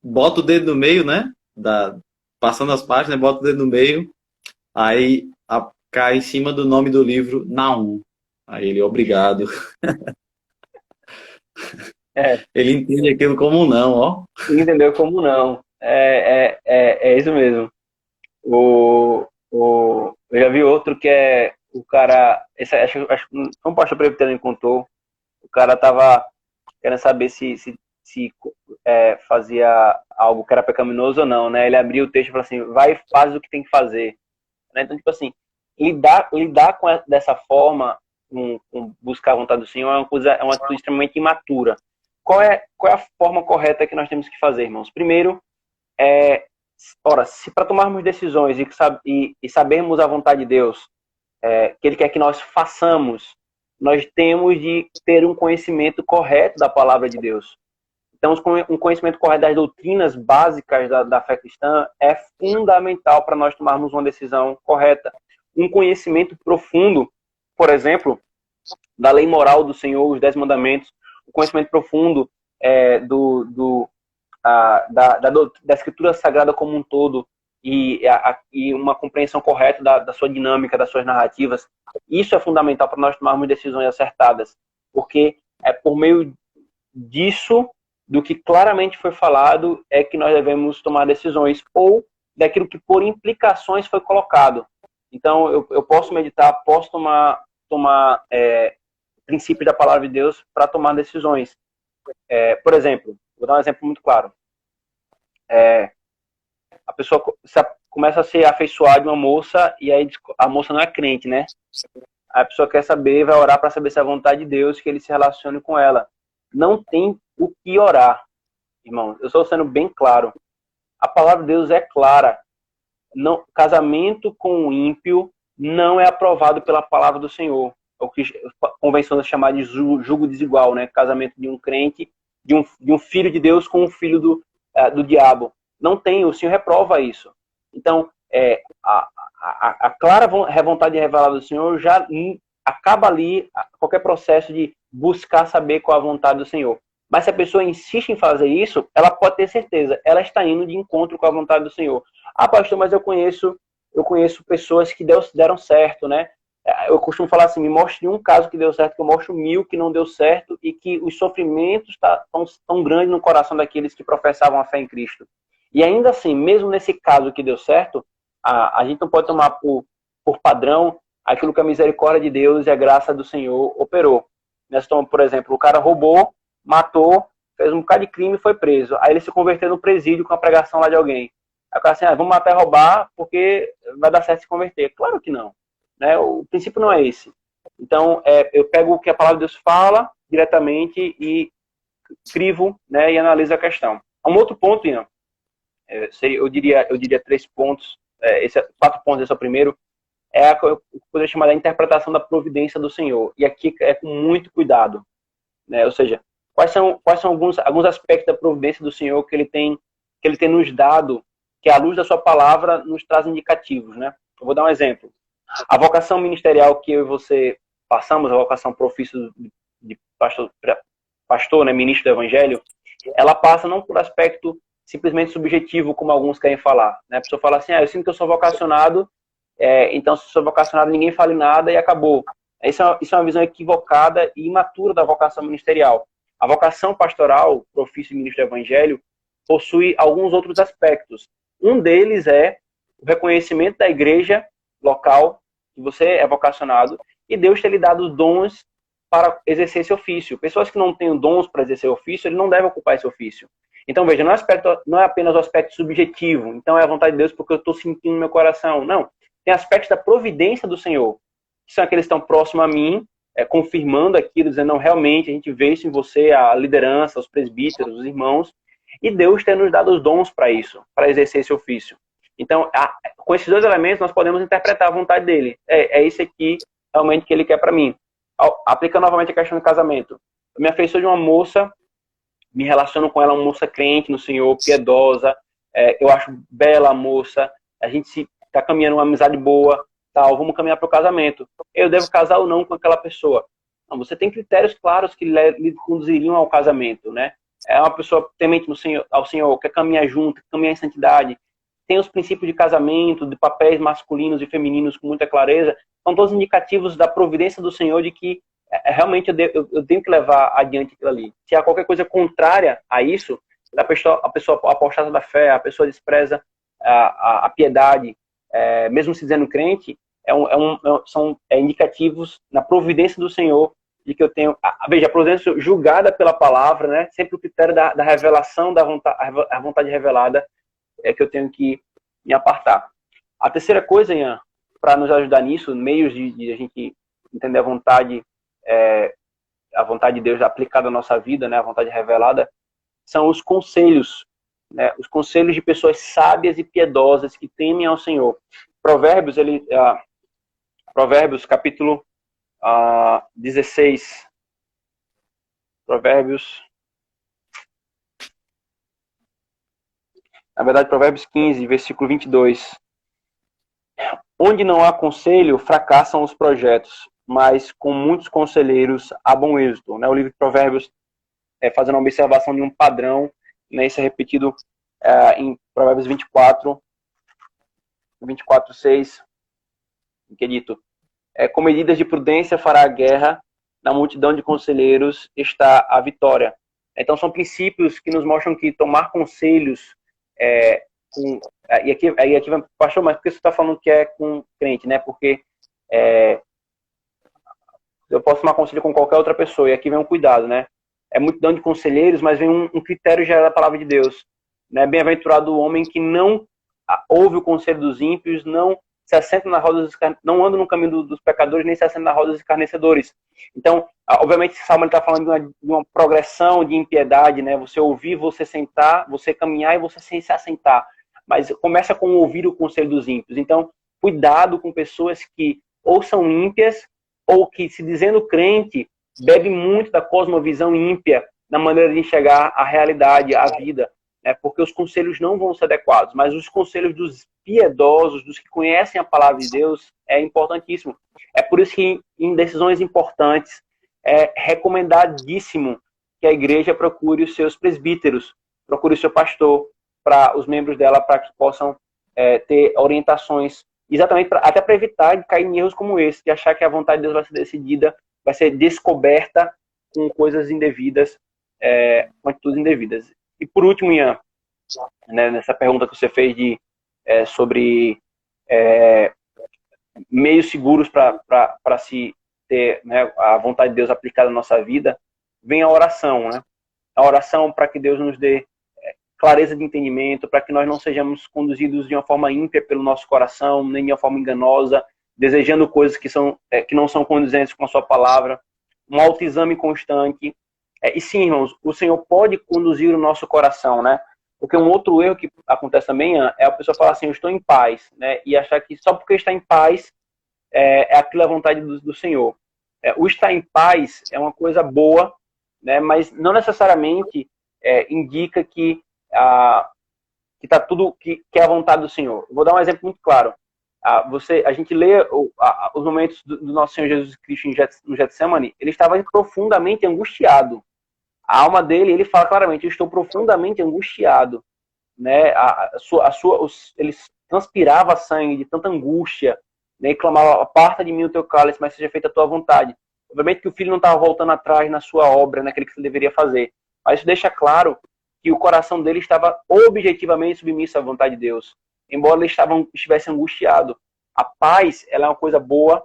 bota o dedo no meio, né? Passando as páginas, bota o dedo no meio, aí cai em cima do nome do livro, Naum. Aí ele, obrigado. Ele entende aquilo como não, ó. Entendeu como não. É isso mesmo. Eu já vi outro que o cara, acho que um pastor presbiteriano contou, o cara tava querendo saber se fazia algo que era pecaminoso ou não, né? Ele abriu o texto e falou assim, vai e faz o que tem que fazer. Né? Então, tipo assim, lidar dessa forma, com buscar a vontade do Senhor, é uma atitude extremamente imatura. Qual é a forma correta que nós temos que fazer, irmãos? Primeiro, se para tomarmos decisões e sabermos a vontade de Deus, que Ele quer que nós façamos, nós temos de ter um conhecimento correto da palavra de Deus. Então, um conhecimento correto das doutrinas básicas da fé cristã é fundamental para nós tomarmos uma decisão correta. Um conhecimento profundo, por exemplo, da lei moral do Senhor, os 10 mandamentos, o conhecimento profundo da Escritura Sagrada como um todo e uma compreensão correta da sua dinâmica, das suas narrativas. Isso é fundamental para nós tomarmos decisões acertadas, porque é por meio disso, do que claramente foi falado, é que nós devemos tomar decisões, ou daquilo que por implicações foi colocado. Então, eu posso meditar, posso tomar princípios da palavra de Deus para tomar decisões. Por exemplo, vou dar um exemplo muito claro. A pessoa começa a se afeiçoar de uma moça, e aí a moça não é crente, né? A pessoa quer saber, vai orar para saber se é a vontade de Deus que ele se relacione com ela. Não tem o que orar, irmão. Eu estou sendo bem claro. A palavra de Deus é clara. Não, casamento com o ímpio não é aprovado pela palavra do Senhor. É o que convencionamos chamar de jugo desigual, né? Casamento de um crente, de um filho de Deus com um filho do diabo. Não tem, o Senhor reprova isso. Então, a clara vontade revelada do Senhor já acaba ali qualquer processo de buscar saber qual a vontade do Senhor. Mas se a pessoa insiste em fazer isso, ela pode ter certeza, ela está indo de encontro com a vontade do Senhor. Ah, pastor, mas eu conheço pessoas que deram certo, né? Eu costumo falar assim, me mostre um caso que deu certo, que eu mostro 1000 que não deu certo e que os sofrimentos estão tão grandes no coração daqueles que professavam a fé em Cristo. E ainda assim, mesmo nesse caso que deu certo, a gente não pode tomar por padrão aquilo que a misericórdia de Deus e a graça do Senhor operou. Nós tomamos, por exemplo, o cara roubou, matou, fez um bocado de crime e foi preso. Aí ele se converteu no presídio com a pregação lá de alguém. Aí o cara assim, vamos matar e roubar porque vai dar certo se converter. Claro que não. Né? O princípio não é esse. Então, eu pego o que a palavra de Deus fala diretamente e crivo, né, e analiso a questão. Um outro ponto, Ian, eu diria 3 pontos, 4 pontos, esse é o primeiro, é o que eu poderia chamar de interpretação da providência do Senhor. E aqui é com muito cuidado, né? Ou seja, quais são alguns aspectos da providência do Senhor que ele tem nos dado, que à luz da sua palavra nos traz indicativos, né? Eu vou dar um exemplo. A vocação ministerial que eu e você passamos, a vocação profício de pastor, né, ministro do evangelho, ela passa não por aspecto simplesmente subjetivo, como alguns querem falar, né? A pessoa fala assim, eu sinto que eu sou vocacionado, então se eu sou vocacionado ninguém fale nada e acabou. Isso é uma visão equivocada e imatura da vocação ministerial. A vocação pastoral, profício de ministro do evangelho, possui alguns outros aspectos. Um deles é o reconhecimento da igreja local, que você é vocacionado, e Deus ter lhe dado os dons para exercer esse ofício. Pessoas que não têm dons para exercer ofício, ele não deve ocupar esse ofício. Então, veja, não é apenas o aspecto subjetivo, então é a vontade de Deus porque eu estou sentindo no meu coração. Não, tem aspectos da providência do Senhor, que são aqueles que estão próximos a mim, confirmando aquilo, dizendo, não, realmente, a gente vê isso em você, a liderança, os presbíteros, os irmãos, e Deus tem nos dado os dons para isso, para exercer esse ofício. Então, com esses dois elementos, nós podemos interpretar a vontade dele. É esse aqui, realmente, que ele quer para mim. Aplicando novamente a questão do casamento. Eu me afeiçoo de uma moça, me relaciono com ela, uma moça crente no Senhor, piedosa, eu acho bela a moça, a gente está caminhando uma amizade boa, tal, vamos caminhar para o casamento. Eu devo casar ou não com aquela pessoa? Não, você tem critérios claros que lhe conduziriam ao casamento, né? É uma pessoa temente ao Senhor, quer caminhar junto, quer caminhar em santidade, tem os princípios de casamento, de papéis masculinos e femininos com muita clareza, são todos indicativos da providência do Senhor de que realmente eu tenho que levar adiante aquilo ali. Se há qualquer coisa contrária a isso, a pessoa apostada da fé, a pessoa despreza a piedade, mesmo se dizendo crente, são indicativos na providência do Senhor de que eu tenho... Veja, a providência julgada pela palavra, né? Sempre o critério da revelação, a vontade revelada é que eu tenho que me apartar. A terceira coisa, Ian, para nos ajudar nisso, meios de a gente entender a vontade de Deus aplicada à nossa vida, né? A vontade revelada, são os conselhos, né? Os conselhos de pessoas sábias e piedosas que temem ao Senhor. Provérbios, capítulo 16. Provérbios 15, versículo 22. Onde não há conselho, fracassam os projetos, mas com muitos conselheiros há bom êxito. Né? O livro de Provérbios fazendo uma observação de um padrão, né? Isso é repetido em Provérbios 24:6, que é dito, com medidas de prudência fará a guerra, na multidão de conselheiros está a vitória. Então são princípios que nos mostram que tomar conselhos e aqui vai, pastor, mas por que você está falando que é com crente, né? Porque eu posso tomar conselho com qualquer outra pessoa, e aqui vem um cuidado, né? É multidão de conselheiros, mas vem um critério já da palavra de Deus, né? Bem-aventurado o homem que não ouve o conselho dos ímpios, não se assenta na roda não anda no caminho dos pecadores, nem se assenta na roda dos escarnecedores. Então, obviamente, esse salmo está falando de uma progressão de impiedade, né? Você ouvir, você sentar, você caminhar e você se assentar. Mas começa com ouvir o conselho dos ímpios. Então, cuidado com pessoas que ou são ímpias, ou que, se dizendo crente, bebe muito da cosmovisão ímpia na maneira de enxergar a realidade, a vida. Porque os conselhos não vão ser adequados, mas os conselhos dos piedosos, dos que conhecem a palavra de Deus, é importantíssimo. É por isso que em decisões importantes é recomendadíssimo que a igreja procure os seus presbíteros, procure o seu pastor, para os membros dela, para que possam ter orientações, exatamente até para evitar de cair em erros como esse, de achar que a vontade de Deus vai ser decidida, vai ser descoberta com coisas indevidas, com atitudes indevidas. E por último, Ian, né, nessa pergunta que você fez sobre meios seguros para se ter, né, a vontade de Deus aplicada na nossa vida, vem a oração, né? A oração para que Deus nos dê clareza de entendimento, para que nós não sejamos conduzidos de uma forma ímpia pelo nosso coração, nem de uma forma enganosa, desejando coisas que não são condizentes com a sua palavra, um autoexame constante, E sim, irmãos, o Senhor pode conduzir o nosso coração, né? Porque um outro erro que acontece também é a pessoa falar assim, eu estou em paz, né? E achar que só porque está em paz aquilo a vontade do Senhor. O estar em paz é uma coisa boa, né? Mas não necessariamente indica que que tá tudo que é a vontade do Senhor. Vou dar um exemplo muito claro. A gente lê os momentos do nosso Senhor Jesus Cristo no Getsemane, ele estava profundamente angustiado. A alma dele, ele fala claramente, eu estou profundamente angustiado, né? Ele transpirava sangue de tanta angústia, né? E clamava, aparta de mim o teu cálice, mas seja feita a tua vontade. Obviamente que o filho não estava voltando atrás na sua obra, naquele que ele deveria fazer. Mas isso deixa claro que o coração dele estava objetivamente submisso à vontade de Deus, embora ele estivesse angustiado. A paz, ela é uma coisa boa,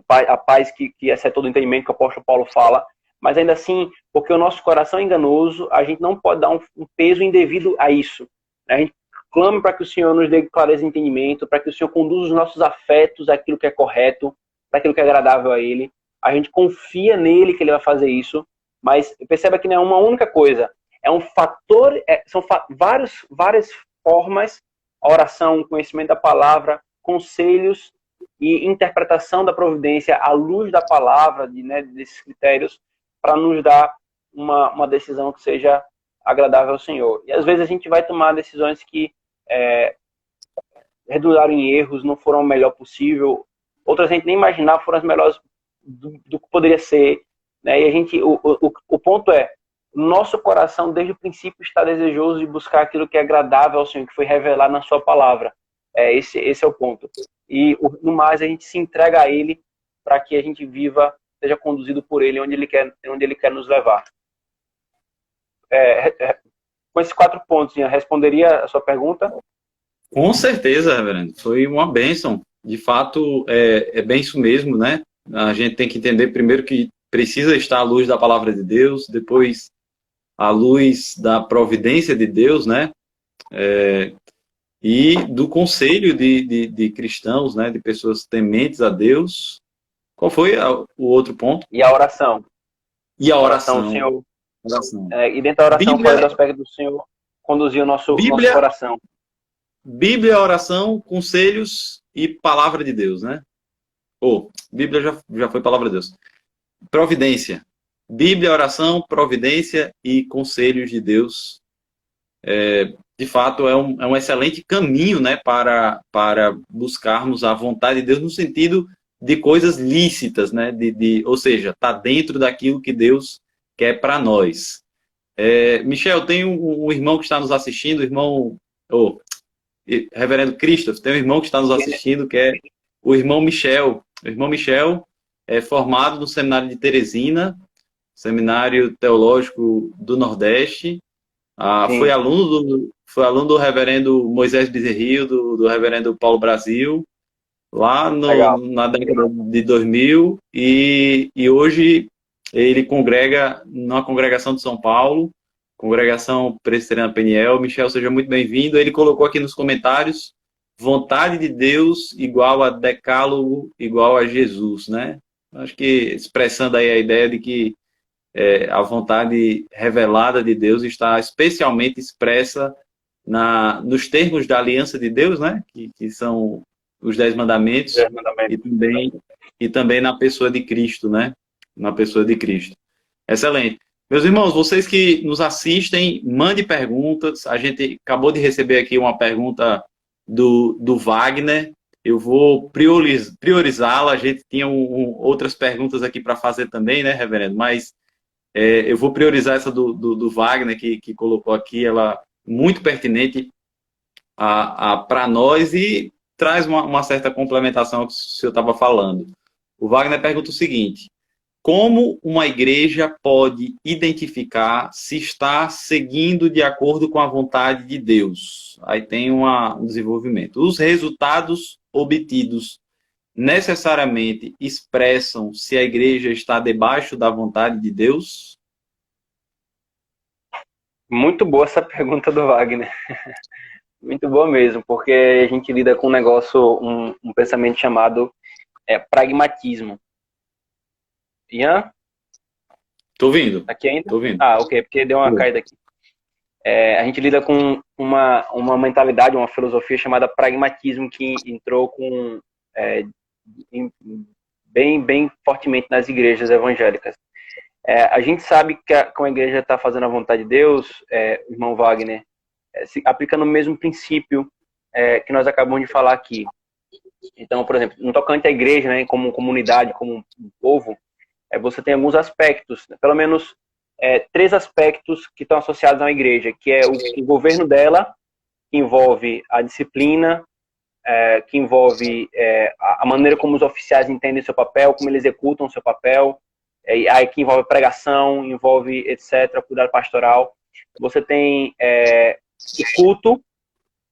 a paz que excede todo o entendimento que o apóstolo Paulo fala, mas ainda assim, porque o nosso coração é enganoso, a gente não pode dar um peso indevido a isso. A gente clama para que o Senhor nos dê clareza de entendimento, para que o Senhor conduza os nossos afetos àquilo que é correto, para aquilo que é agradável a Ele. A gente confia nele que Ele vai fazer isso, mas perceba que não é uma única coisa. É um fator, são várias formas, a oração, o conhecimento da palavra, conselhos e interpretação da providência à luz da palavra, desses critérios, para nos dar uma decisão que seja agradável ao Senhor. E às vezes a gente vai tomar decisões que redundaram em erros, não foram o melhor possível, outras a gente nem imaginava foram as melhores do que poderia ser, né? E o ponto é, nosso coração desde o princípio está desejoso de buscar aquilo que é agradável ao Senhor, que foi revelado na sua palavra. Esse é o ponto. E no mais a gente se entrega a Ele para que a gente viva, seja conduzido por Ele onde Ele quer nos levar. Com esses 4 pontos, Ian, responderia a sua pergunta? Com certeza, reverendo. Foi uma bênção. De fato, é bem isso mesmo, né? A gente tem que entender primeiro que precisa estar à luz da palavra de Deus, depois à luz da providência de Deus, né? E do conselho de cristãos, né? De pessoas tementes a Deus. Qual foi o outro ponto? E a oração. E a oração. O Senhor, oração. E dentro da oração Bíblia, foi o aspecto do Senhor conduzir o nosso coração. Bíblia, oração, conselhos e palavra de Deus, né? Bíblia já foi palavra de Deus. Providência. Bíblia, oração, providência e conselhos de Deus. De fato, é um excelente caminho, né, para buscarmos a vontade de Deus no sentido de coisas lícitas, né? Ou seja, está dentro daquilo que Deus quer para nós. Michel, tem um irmão que está nos assistindo, Reverendo Christoph, tem um irmão que está nos assistindo, que é o irmão Michel. O irmão Michel é formado no Seminário de Teresina, Seminário Teológico do Nordeste. Foi aluno do reverendo Moisés Bezerril, do reverendo Paulo Brasil, lá na década de 2000, e hoje ele congrega na congregação de São Paulo, Congregação Presbiteriana Peniel. Michel, seja muito bem-vindo. Ele colocou aqui nos comentários: vontade de Deus igual a decálogo, igual a Jesus, né? Acho que expressando aí a ideia de que a vontade revelada de Deus está especialmente expressa nos termos da aliança de Deus, né? Que são os 10 mandamentos, e também na pessoa de Cristo, né? Na pessoa de Cristo. Excelente. Meus irmãos, vocês que nos assistem, mande perguntas. A gente acabou de receber aqui uma pergunta do Wagner. Eu vou priorizá-la. A gente tinha outras perguntas aqui para fazer também, né, reverendo? Mas eu vou priorizar essa do Wagner, que colocou aqui, ela muito pertinente para nós e traz uma certa complementação ao que o senhor estava falando. O Wagner pergunta o seguinte: como uma igreja pode identificar se está seguindo de acordo com a vontade de Deus? Aí tem um desenvolvimento. Os resultados obtidos necessariamente expressam se a igreja está debaixo da vontade de Deus? Muito boa essa pergunta do Wagner. Muito boa mesmo, porque a gente lida com um pensamento chamado pragmatismo. Ian? Tô ouvindo, Aqui ainda? tô ouvindo. Ah, ok, porque deu uma caída aqui. A gente lida com uma mentalidade, uma filosofia chamada pragmatismo, que entrou bem fortemente nas igrejas evangélicas. A gente sabe que como a igreja está fazendo a vontade de Deus, irmão Wagner, se aplica no mesmo princípio que nós acabamos de falar aqui. Então, por exemplo, no tocante à igreja, né, como comunidade, como um povo, você tem alguns aspectos, né, pelo menos 3 aspectos que estão associados à igreja, que é o governo dela, que envolve a disciplina, que envolve a maneira como os oficiais entendem seu papel, como eles executam seu papel, aí que envolve pregação, envolve, etc., cuidado pastoral. Você tem o culto,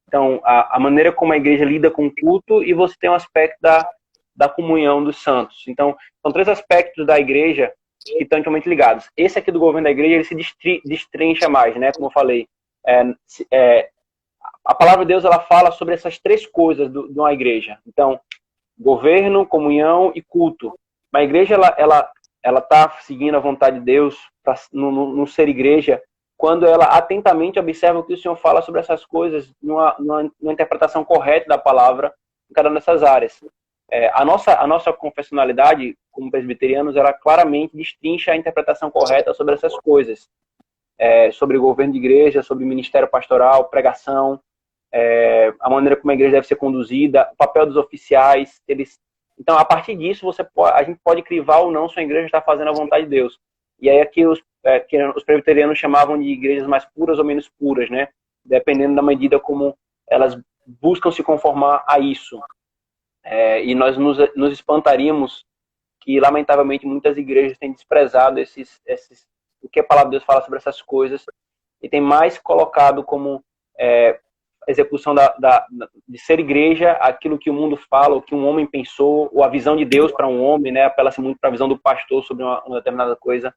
então a maneira como a igreja lida com o culto, e você tem o aspecto da comunhão dos santos. Então, são 3 aspectos da igreja que estão intimamente ligados. Esse aqui do governo da igreja, ele se destrincha mais, né? Como eu falei, a palavra de Deus, ela fala sobre essas 3 coisas de uma igreja. Então, governo, comunhão e culto. Uma igreja, ela está seguindo a vontade de Deus no ser igreja, quando ela atentamente observa o que o Senhor fala sobre essas coisas, numa interpretação correta da palavra em cada uma dessas áreas. A nossa confessionalidade, como presbiterianos, ela claramente destrincha a interpretação correta sobre essas coisas. Sobre o governo de igreja, sobre ministério pastoral, pregação, a maneira como a igreja deve ser conduzida, o papel dos oficiais. Então, a partir disso, a gente pode crivar ou não se a igreja está fazendo a vontade de Deus. E aí aqui que os presbiterianos chamavam de igrejas mais puras ou menos puras, né? Dependendo da medida como elas buscam se conformar a isso. E nós nos espantaríamos que, lamentavelmente, muitas igrejas têm desprezado o que a palavra de Deus fala sobre essas coisas e tem mais colocado como execução de ser igreja aquilo que o mundo fala, o que um homem pensou, ou a visão de Deus para um homem, né? Apela-se muito para a visão do pastor sobre uma determinada coisa.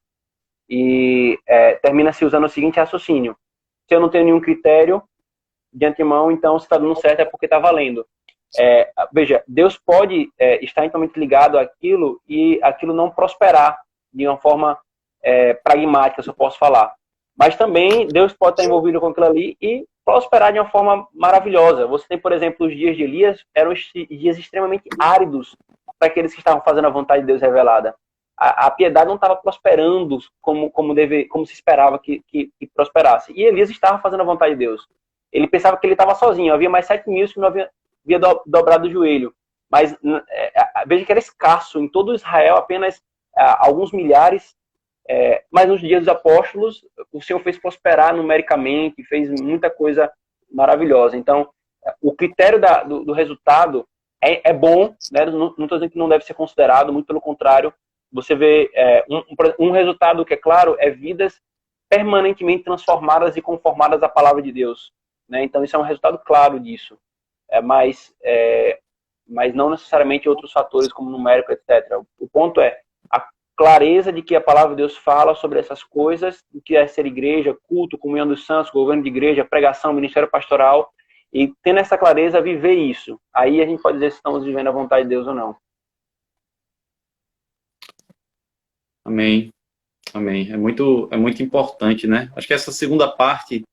E termina-se usando o seguinte raciocínio: se eu não tenho nenhum critério de antemão, então se está dando certo é porque está valendo. Veja, Deus pode estar intimamente ligado àquilo e aquilo não prosperar de uma forma pragmática, se eu posso falar. Mas também Deus pode estar envolvido com aquilo ali e prosperar de uma forma maravilhosa. Você tem, por exemplo, os dias de Elias, eram dias extremamente áridos para aqueles que estavam fazendo a vontade de Deus revelada. A piedade não estava prosperando como se esperava que prosperasse. E Elias estava fazendo a vontade de Deus. Ele pensava que ele estava sozinho. Havia mais 7.000 que não havia dobrado o joelho. Mas veja que era escasso. Em todo Israel, apenas alguns milhares. Mas nos dias dos apóstolos, o Senhor fez prosperar numericamente, fez muita coisa maravilhosa. Então, o critério do resultado é bom, né? Não estou dizendo que não deve ser considerado, muito pelo contrário. Você vê um resultado que é claro, vidas permanentemente transformadas e conformadas à palavra de Deus, né? Então, isso é um resultado claro disso. Mas não necessariamente outros fatores como numérico, etc. O ponto é a clareza de que a palavra de Deus fala sobre essas coisas, o que é ser igreja, culto, comunhão dos santos, governo de igreja, pregação, ministério pastoral, e tendo essa clareza, viver isso. Aí a gente pode dizer se estamos vivendo a vontade de Deus ou não. Amém. Amém. É muito importante, né? Acho que essa segunda parte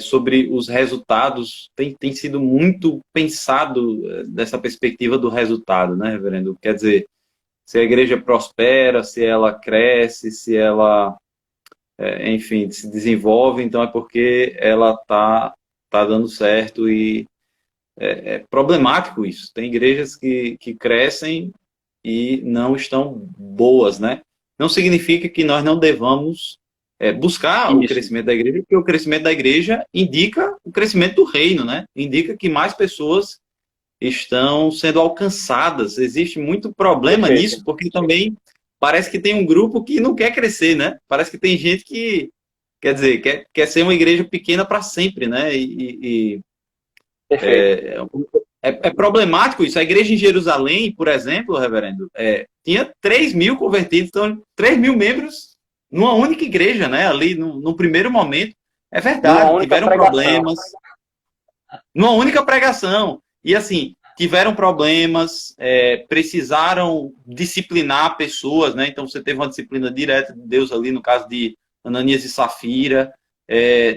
sobre os resultados tem sido muito pensado dessa perspectiva do resultado, né, reverendo? Quer dizer, se a igreja prospera, se ela cresce, se ela, enfim, se desenvolve, então é porque ela tá dando certo e é problemático isso. Tem igrejas que crescem e não estão boas, né? Não significa que nós não devamos buscar o crescimento da igreja, porque o crescimento da igreja indica o crescimento do reino, né? Indica que mais pessoas estão sendo alcançadas. Existe muito problema nisso, porque também parece que tem um grupo que não quer crescer, né? Parece que tem gente que, quer dizer, quer ser uma igreja pequena para sempre, né? É problemático isso. A igreja em Jerusalém, por exemplo, reverendo, tinha 3.000 convertidos, então 3.000 membros numa única igreja, né? Ali no primeiro momento. É verdade, tiveram problemas. Numa única pregação. E assim, tiveram problemas, precisaram disciplinar pessoas, né? Então você teve uma disciplina direta de Deus ali, no caso de Ananias e Safira.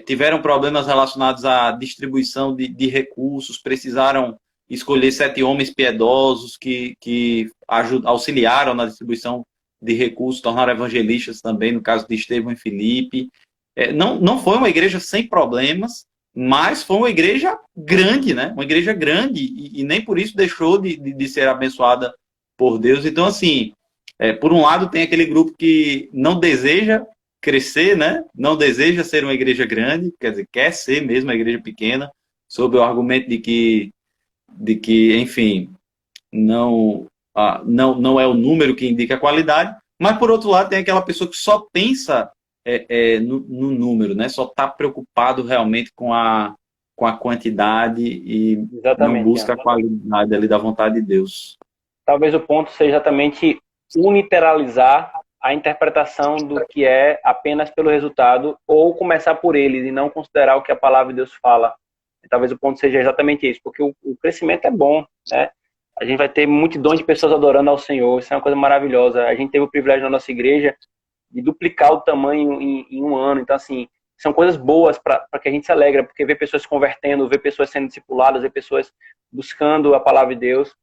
Tiveram problemas relacionados à distribuição de recursos, precisaram escolher 7 homens piedosos que auxiliaram na distribuição de recursos, tornaram evangelistas também, no caso de Estevão e Filipe. Não foi uma igreja sem problemas, mas foi uma igreja grande, né? Uma igreja grande, e nem por isso deixou de ser abençoada por Deus. Então, assim, por um lado tem aquele grupo que não deseja crescer, né? Não deseja ser uma igreja grande, quer dizer, quer ser mesmo uma igreja pequena, sob o argumento de que enfim, não é o número que indica a qualidade, mas por outro lado tem aquela pessoa que só pensa no número, né? Só está preocupado realmente com a quantidade e não busca a qualidade ali da vontade de Deus. Talvez o ponto seja exatamente unilateralizar a interpretação do que é apenas pelo resultado, ou começar por eles e não considerar o que a palavra de Deus fala. E talvez o ponto seja exatamente isso, porque o crescimento é bom, né? A gente vai ter multidões de pessoas adorando ao Senhor, isso é uma coisa maravilhosa. A gente teve o privilégio na nossa igreja de duplicar o tamanho em um ano. Então, assim, são coisas boas para que a gente se alegra, porque ver pessoas se convertendo, ver pessoas sendo discipuladas, ver pessoas buscando a palavra de Deus.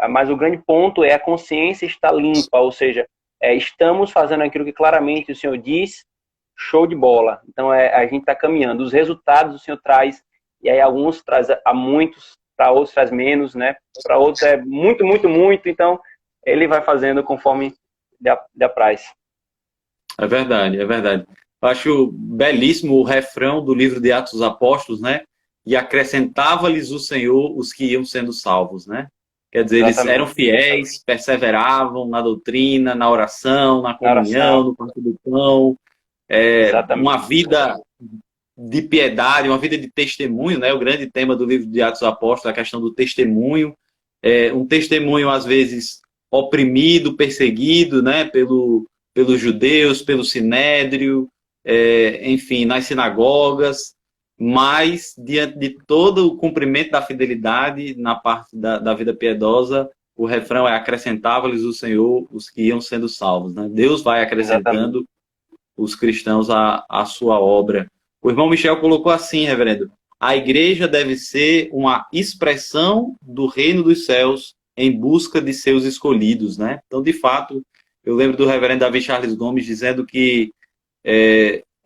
Mas o grande ponto é a consciência estar limpa, ou seja, estamos fazendo aquilo que claramente o Senhor diz, show de bola. Então, a gente está caminhando. Os resultados o Senhor traz, e aí alguns traz a muitos, para outros traz menos, né? Para outros é muito, muito, muito. Então, ele vai fazendo conforme lhe apraz. É verdade, é verdade. Eu acho belíssimo o refrão do livro de Atos dos Apóstolos, né? E acrescentava-lhes o Senhor os que iam sendo salvos, né? Quer dizer, eles eram fiéis, perseveravam na doutrina, na oração, na comunhão, no parto do pão. Uma vida de piedade, uma vida de testemunho, né? O grande tema do livro de Atos dos Apóstolos é a questão do testemunho. Um testemunho, às vezes, oprimido, perseguido, né? Pelos judeus, pelo sinédrio, enfim, nas sinagogas, mas diante de todo o cumprimento da fidelidade na parte da vida piedosa, o refrão é: acrescentava-lhes o Senhor os que iam sendo salvos, né? Deus vai acrescentando os cristãos à sua obra. O irmão Michel colocou assim, reverendo: a igreja deve ser uma expressão do reino dos céus em busca de seus escolhidos, né? Então, de fato, eu lembro do reverendo Davi Charles Gomes dizendo que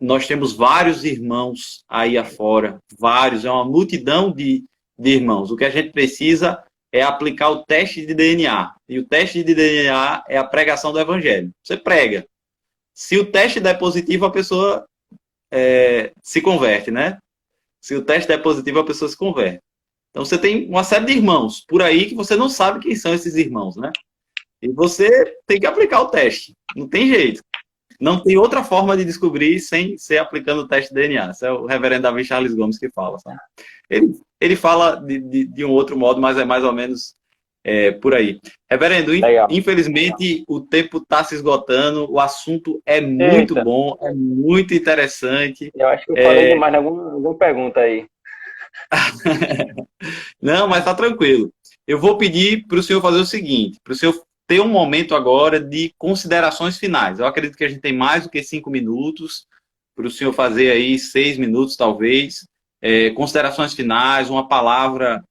nós temos vários irmãos aí afora, vários, é uma multidão de irmãos. O que a gente precisa é aplicar o teste de DNA. E o teste de DNA é a pregação do evangelho. Você prega. Se o teste der positivo, a pessoa se converte, né? Se o teste der positivo, a pessoa se converte. Então você tem uma série de irmãos por aí que você não sabe quem são esses irmãos, né? E você tem que aplicar o teste. Não tem jeito. Não tem outra forma de descobrir sem ser aplicando o teste de DNA. Isso é o reverendo Davi Charles Gomes que fala, sabe? Ele fala de um outro modo, mas é mais ou menos por aí. Reverendo, infelizmente o tempo está se esgotando, o assunto é muito bom, é muito interessante. Eu acho que eu falei demais alguma pergunta aí. Não, mas tá tranquilo. Eu vou pedir para o senhor fazer o seguinte, para o senhor ter um momento agora de considerações finais. Eu acredito que a gente tem mais do que 5 minutos, para o senhor fazer aí 6 minutos, talvez. Considerações finais, uma palavra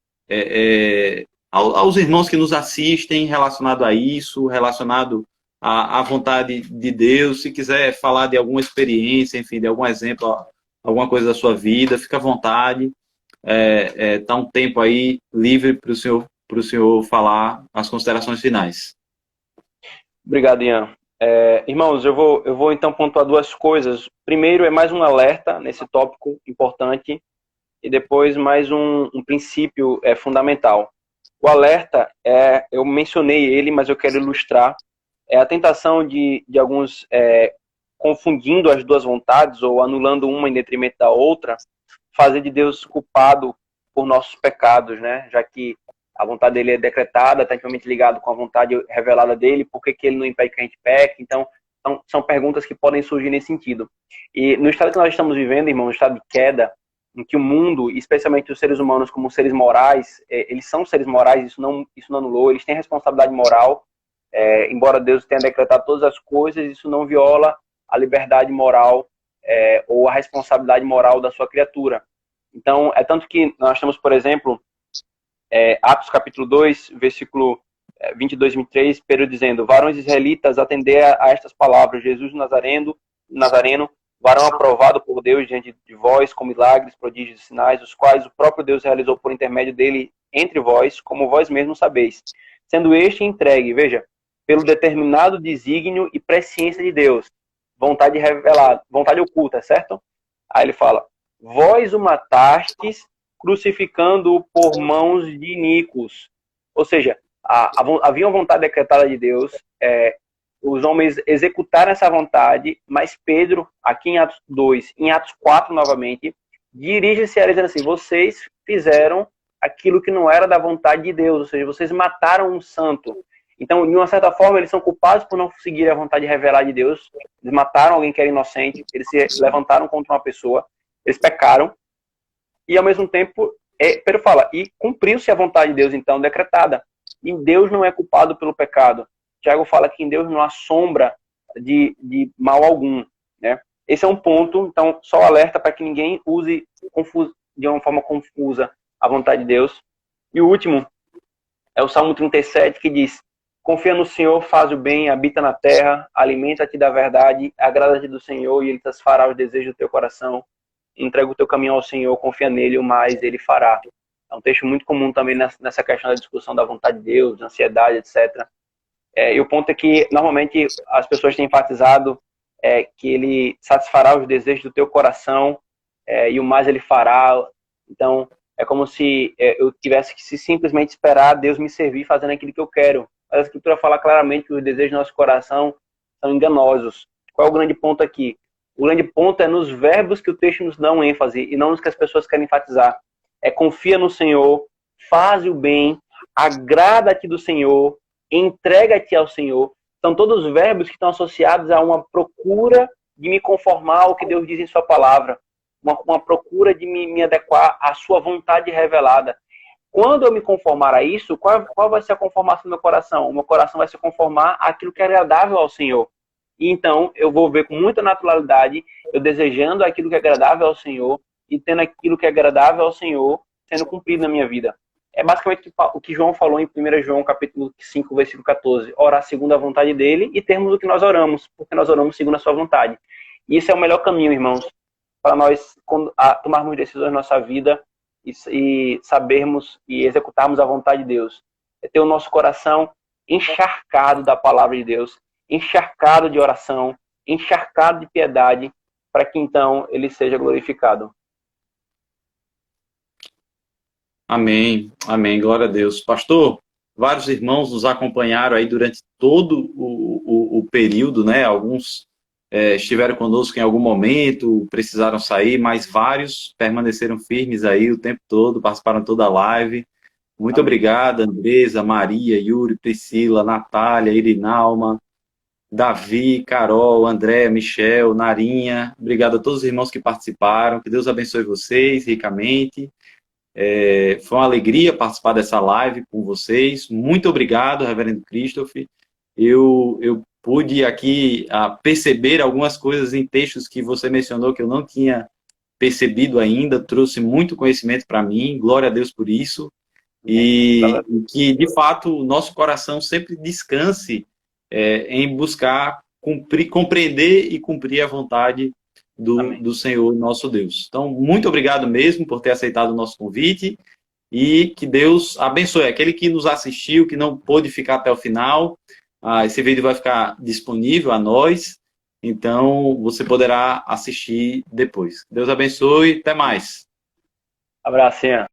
aos irmãos que nos assistem relacionado a isso, relacionado à vontade de Deus. Se quiser falar de alguma experiência, enfim, de algum exemplo, alguma coisa da sua vida, fica à vontade. Tá um tempo aí livre para o senhor falar as considerações finais. Obrigado, Ian. Irmãos, eu vou então pontuar 2 coisas. Primeiro é mais um alerta nesse tópico importante e depois mais um princípio fundamental. O alerta eu mencionei ele, mas eu quero ilustrar. É a tentação de alguns confundindo as 2 vontades ou anulando uma em detrimento da outra, fazer de Deus culpado por nossos pecados, né? Já que a vontade dele é decretada, está intimamente ligado com a vontade revelada dele, por que ele não impede que a gente peque? Então, são perguntas que podem surgir nesse sentido. E no estado que nós estamos vivendo, irmão, no estado de queda, em que o mundo, especialmente os seres humanos como seres morais, eles são seres morais, isso não anulou, eles têm responsabilidade moral, embora Deus tenha decretado todas as coisas, isso não viola a liberdade moral ou a responsabilidade moral da sua criatura. Então, é tanto que nós temos, por exemplo, Atos capítulo 2, versículo 22 e 23, Pedro dizendo: varões israelitas, atendei a estas palavras, Jesus Nazareno, varão aprovado por Deus diante de vós, com milagres, prodígios e sinais, os quais o próprio Deus realizou por intermédio dele entre vós, como vós mesmos sabeis. Sendo este entregue, veja, pelo determinado desígnio e presciência de Deus, vontade revelada, vontade oculta, certo? Aí ele fala: vós o matastes, crucificando-o por mãos de iníquos. Ou seja, havia uma vontade decretada de Deus, os homens executaram essa vontade, mas Pedro, aqui em Atos 2, em Atos 4 novamente, dirige-se a eles dizendo assim: vocês fizeram aquilo que não era da vontade de Deus, ou seja, vocês mataram um santo. Então, de uma certa forma, eles são culpados por não seguir a vontade revelada de Deus. Eles mataram alguém que era inocente, eles se levantaram contra uma pessoa, eles pecaram, e ao mesmo tempo, Pedro fala, e cumpriu-se a vontade de Deus, então, decretada. E Deus não é culpado pelo pecado. Tiago fala que em Deus não há sombra de mal algum, né? Esse é um ponto, então, só alerta para que ninguém use de uma forma confusa a vontade de Deus. E o último é o Salmo 37, que diz: confia no Senhor, faz o bem, habita na terra, alimenta-te da verdade, agrada-te do Senhor e Ele satisfará os desejos do teu coração. Entrega o teu caminho ao Senhor, confia nele, o mais Ele fará. É um texto muito comum também nessa questão da discussão da vontade de Deus, ansiedade, etc. E o ponto é que, normalmente, as pessoas têm enfatizado que Ele satisfará os desejos do teu coração e o mais Ele fará. Então, é como se eu tivesse que simplesmente esperar Deus me servir fazendo aquilo que eu quero. Mas a Escritura fala claramente que os desejos do nosso coração são enganosos. Qual é o grande ponto aqui? O grande ponto é nos verbos que o texto nos dá um ênfase e não nos que as pessoas querem enfatizar. Confia no Senhor, faz o bem, agrada-te do Senhor, entrega-te ao Senhor. São todos verbos que estão associados a uma procura de me conformar ao que Deus diz em sua palavra. Uma procura de me adequar à sua vontade revelada. Quando eu me conformar a isso, qual vai ser a conformação do meu coração? O meu coração vai se conformar àquilo que é agradável ao Senhor. E então eu vou ver com muita naturalidade eu desejando aquilo que é agradável ao Senhor e tendo aquilo que é agradável ao Senhor sendo cumprido na minha vida. É basicamente o que João falou em 1 João capítulo 5, versículo 14. Orar segundo a vontade dele e termos o que nós oramos, porque nós oramos segundo a sua vontade. E esse é o melhor caminho, irmãos, para nós tomarmos decisões na nossa vida e sabermos e executarmos a vontade de Deus. É ter o nosso coração encharcado da palavra de Deus, encharcado de oração, encharcado de piedade, para que então ele seja glorificado. Amém, amém, glória a Deus. Pastor, vários irmãos nos acompanharam aí durante todo o período, né? Alguns estiveram conosco em algum momento, precisaram sair, mas vários permaneceram firmes aí o tempo todo, participaram toda a live. Muito obrigado, Andresa, Maria, Yuri, Priscila, Natália, Irinalma, Davi, Carol, André, Michel, Narinha. Obrigado a todos os irmãos que participaram. Que Deus abençoe vocês ricamente. Foi uma alegria participar dessa live com vocês. Muito obrigado, Reverendo Christopher. Eu pude aqui perceber algumas coisas em textos que você mencionou que eu não tinha percebido ainda. Trouxe muito conhecimento para mim. Glória a Deus por isso. E que, de fato, o nosso coração sempre descanse em buscar compreender e cumprir a vontade do Senhor, nosso Deus. Então, muito obrigado mesmo por ter aceitado o nosso convite e que Deus abençoe. Aquele que nos assistiu, que não pôde ficar até o final, esse vídeo vai ficar disponível a nós, então você poderá assistir depois. Deus abençoe, até mais. Abracinho.